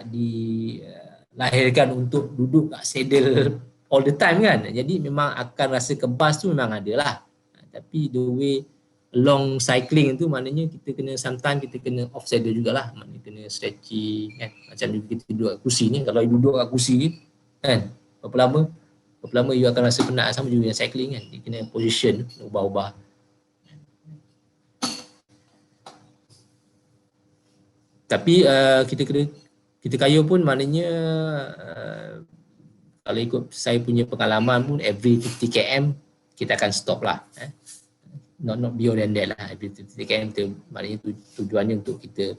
dilahirkan untuk duduk kat saddle all the time kan. Jadi memang akan rasa kebas tu memang ada lah. Tapi the way long cycling tu maknanya kita kena sometimes kita kena off saddle jugalah. Maknanya kena stretching kan. Macam kita duduk kat kursi ni, kalau you duduk kat kursi ni kan, berapa lama you akan rasa penat. Sama juga dengan cycling kan. Dia kena position, ubah-ubah. Tapi kita kayu pun maknanya kalau ikut saya punya pengalaman pun every 50 km kita akan stop lah. Not beyond than that lah. Every 50 km tu maknanya tujuannya untuk kita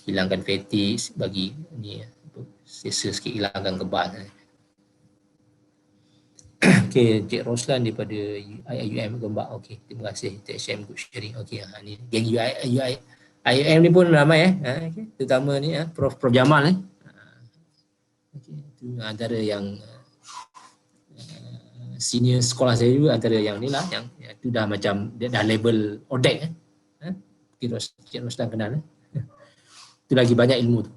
hilangkan fatigue, bagi ni selesa sikit, hilangkan kebas. Okay, Cik Roslan daripada IUM Gombak. Okay, terima kasih TSM good sharing. Okay, ni geng IUM ni pun ramai okay. Terutama ni Prof Jamal okay. Itu antara yang senior sekolah saya juga, antara yang ni lah, yang tu dah macam dia dah label ODEC Cik Roslan kenal tu lagi banyak ilmu tu.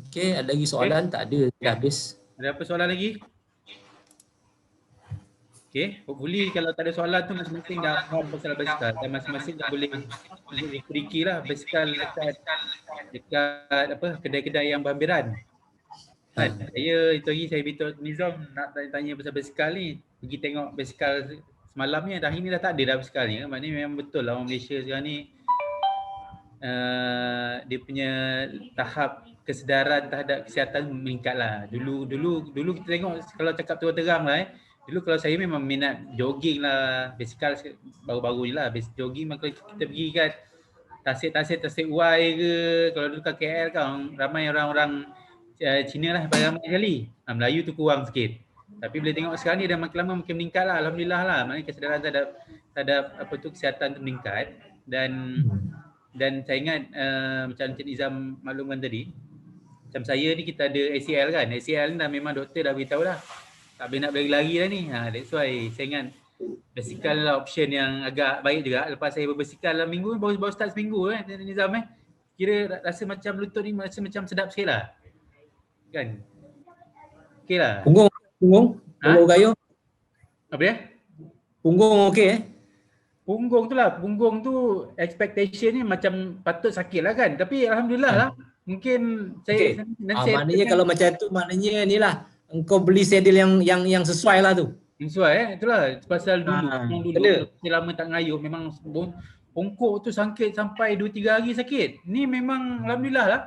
Okay, ada lagi soalan? Tak ada, dah habis. Ada apa soalan lagi? Okay, hopefully kalau tak ada soalan tu masing-masing dah faham pasal basikal dan masing-masing dah boleh periki lah basikal dekat apa kedai-kedai yang berhampiran. Saya itu lagi saya beritahu Nizam nak tanya pasal basikal ni, pergi tengok basikal semalam ni, dah ini dah tak ada dah basikal ni. Maknanya memang betul lah orang Malaysia sekarang ni dia punya tahap kesedaran terhadap kesihatan meningkat lah. Dulu kita tengok kalau cakap terang lah dulu kalau saya memang minat jogging lah, basikal baru-baru ni lah, jogging maka kita pergi kan Tasik Y ke, kalau dulu kat KL kan ramai orang-orang Cina lah paling ramai sekali. Melayu tu kurang sikit. Tapi bila tengok sekarang ni dah makin lama makin meningkat lah, alhamdulillah lah. Maknanya kesedaran terhadap apa tu kesihatan tu meningkat dan saya ingat macam Encik Nizam maklumkan tadi, macam saya ni kita ada ACL kan. ACL ni dah memang doktor dah beritahu lah tak boleh nak berlari-lari dah ni. That's why saya ingat basikal lah option yang agak baik juga. Lepas saya berbasikal dalam minggu, baru start seminggu Nizam kira rasa macam lutut ni rasa macam sedap sikit lah. Kan? Okey lah. Punggung kayu. Apa dia? Punggung okey Punggung tu lah. Punggung tu expectation ni macam patut sakit lah kan. Tapi alhamdulillah lah. Mungkin saya maknanya kalau macam tu maknanya ni lah engkau beli saddle yang sesuai lah tu. Sesuai itulah pasal dulu lama tak ngayuh memang bongkok tu sakit sampai 2-3 hari sakit. Ni memang alhamdulillah lah.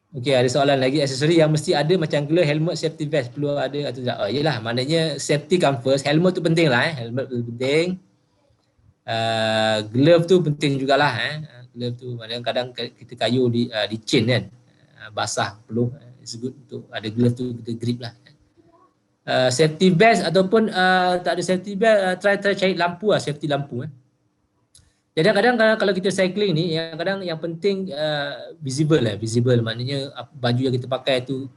Okey, ada soalan lagi, aksesori yang mesti ada macam glove, helmet, safety vest perlu ada atau tak? Oh iyalah, maknanya safety come first. Helmet tu penting lah helmet tu penting. Glove tu penting jugalah glove tu kadang-kadang kita kayu di chain kan. Basah peluh, it's good untuk ada glove tu kita grip lah. Safety vest ataupun tak ada safety vest, try cari lampu lah, safety lampu Jadi kadang-kadang kalau kita cycling ni kadang yang penting visible maknanya baju yang kita pakai tu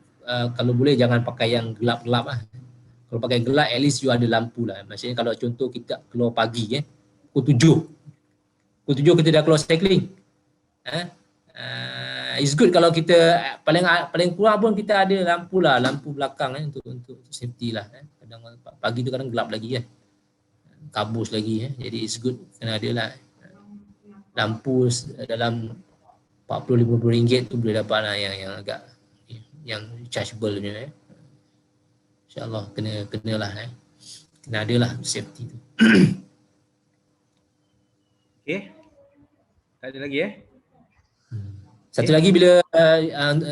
kalau boleh jangan pakai yang gelap-gelap lah. Kalau pakai gelap at least you ada lampu lah. Maksudnya kalau contoh kita keluar pagi pukul 7 kita dah keluar cycling. It's good kalau kita paling kurang pun kita ada lampu lah, lampu belakang untuk safety lah. Kadang pagi tu kadang gelap lagi kabus lagi jadi it's good kena ada lah. Lampu dalam 40-50 ringgit tu boleh dapat lah yang agak yang chargeable punya InsyaAllah kena lah kena ada lah safety tu. Okay, tak ada lagi Satu lagi bila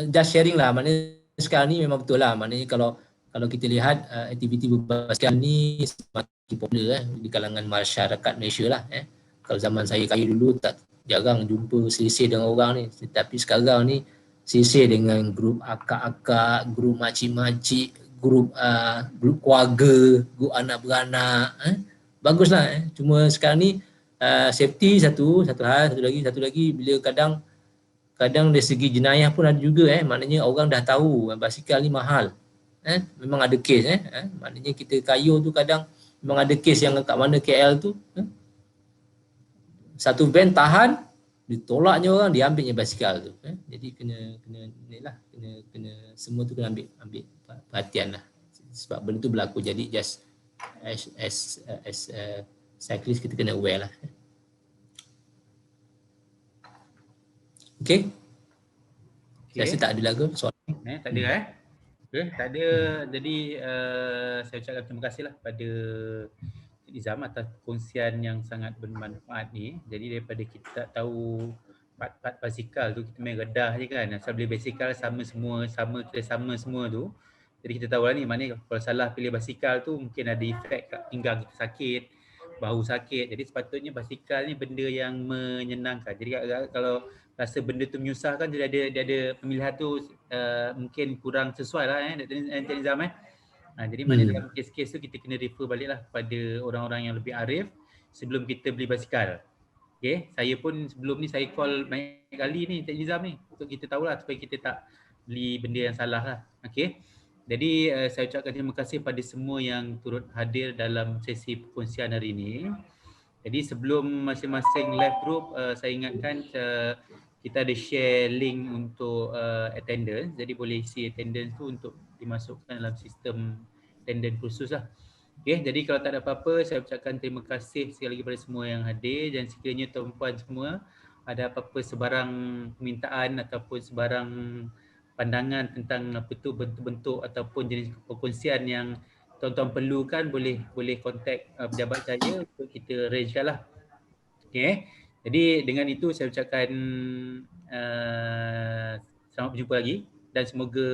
just sharing lah, maknanya sekarang ni memang betul lah, maknanya kalau kita lihat aktiviti berbasikal ni semakin popular di kalangan masyarakat Malaysia lah Kalau zaman saya kayu dulu tak jarang jumpa selisih dengan orang ni, tapi sekarang ni selisih dengan grup akak-akak, grup makcik-makcik, grup keluarga, grup anak beranak baguslah cuma sekarang ni safety satu hal, satu lagi bila kadang dari segi jenayah pun ada juga maknanya orang dah tahu basikal ni mahal memang ada kes maknanya kita kayu tu kadang memang ada kes yang kat mana KL tu satu van tahan ditolaknya orang dia ambilnya basikal tu jadi kena semua tu kena ambil perhatian lah sebab benda tu berlaku jadi just as cyclist kita kena aware lah Okay. Saya rasa tak ada lagi soalan. Tak ada Okay, tak ada. Jadi saya ucapkan terima kasih lah pada Nizam atas perkongsian yang sangat bermanfaat ni. Jadi daripada kita tak tahu part-part basikal tu kita main redah je kan. Asal beli basikal sama semua tu. Jadi kita tahu lah ni maknanya kalau salah pilih basikal tu mungkin ada efek kat pinggang kita sakit, bahu sakit. Jadi sepatutnya basikal ni benda yang menyenangkan. Jadi kalau rasa benda tu menyusahkan, dia ada pemilihan tu mungkin kurang sesuai lah Encik Nizam jadi mana dalam kes-kes tu kita kena refer balik lah kepada orang-orang yang lebih arif sebelum kita beli basikal. Okay, saya pun sebelum ni saya call banyak kali ni Encik Nizam ni untuk kita tahulah supaya kita tak beli benda yang salah lah. Okay, jadi saya ucapkan terima kasih pada semua yang turut hadir dalam sesi perkongsian hari ini. Jadi sebelum masing-masing live group saya ingatkan kita ada share link untuk attendance. Jadi boleh isi attendance tu untuk dimasukkan dalam sistem attendance khusus lah. Okay, jadi kalau tak ada apa-apa, saya ucapkan terima kasih sekali lagi kepada semua yang hadir dan sekiranya tuan-puan semua ada apa-apa sebarang permintaan ataupun sebarang pandangan tentang apa tu bentuk-bentuk ataupun jenis perkongsian yang tuan-tuan perlukan boleh contact pejabat saya untuk kita arrangekan lah. Okay. Jadi dengan itu saya ucapkan selamat berjumpa lagi dan semoga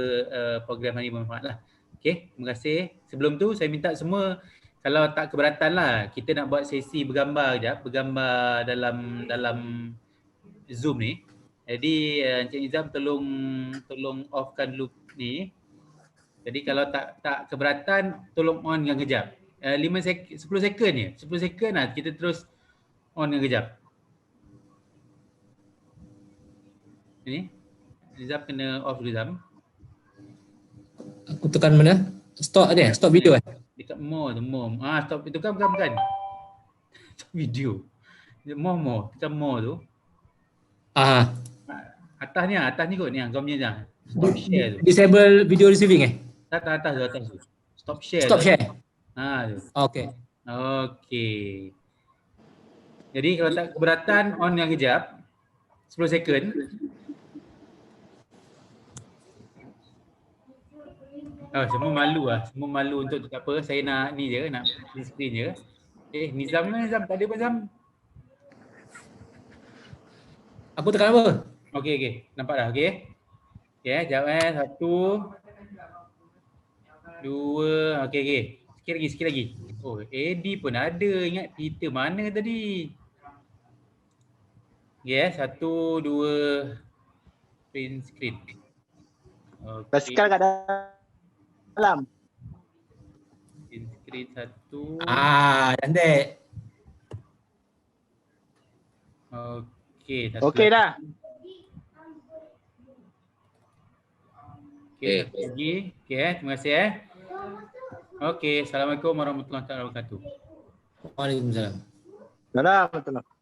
program ini bermanfaat lah. Okay, terima kasih. Sebelum tu saya minta semua kalau tak keberatan lah kita nak buat sesi bergambar sekejap, bergambar dalam Zoom ni. Jadi Encik Nizam tolong offkan dulu ni. Jadi kalau tak keberatan tolong on dengan kejap. 10 second je. 10 second lah kita terus on dengan kejap. Ni. Nizam kena off dulu Nizam. Aku tekan mana? Stop dia, stop video Dekat more tu, more. Stop itu kan bukan. Stop video. More. Tekan more tu. Atas ni kot ni kau punya dah. Stop share tu. Disable video receiving Atas tu. Stop share. Stop share. Tu. Okey. Jadi kalau tak keberatan on yang kejap. 10 second. Semua malu lah. Semua malu untuk tak apa. Saya nak ni je, nak screen je. Nizam ni Nizam. Tak ada pun Nizam. Aku tekan apa? Okey. Nampak dah, okey. Okey, jap 1 2, okey. Sikit lagi. Oh, AD pun ada. Ingat Peter mana tadi? Okey 1 2 print screen. Okay. Basikal kat dalam. Print screen 1. Cantik. Okey, okey dah. Okey, lagi. Okey, terima kasih Okey, Assalamualaikum warahmatullahi wabarakatuh. Waalaikumsalam. Waalaikumsalam.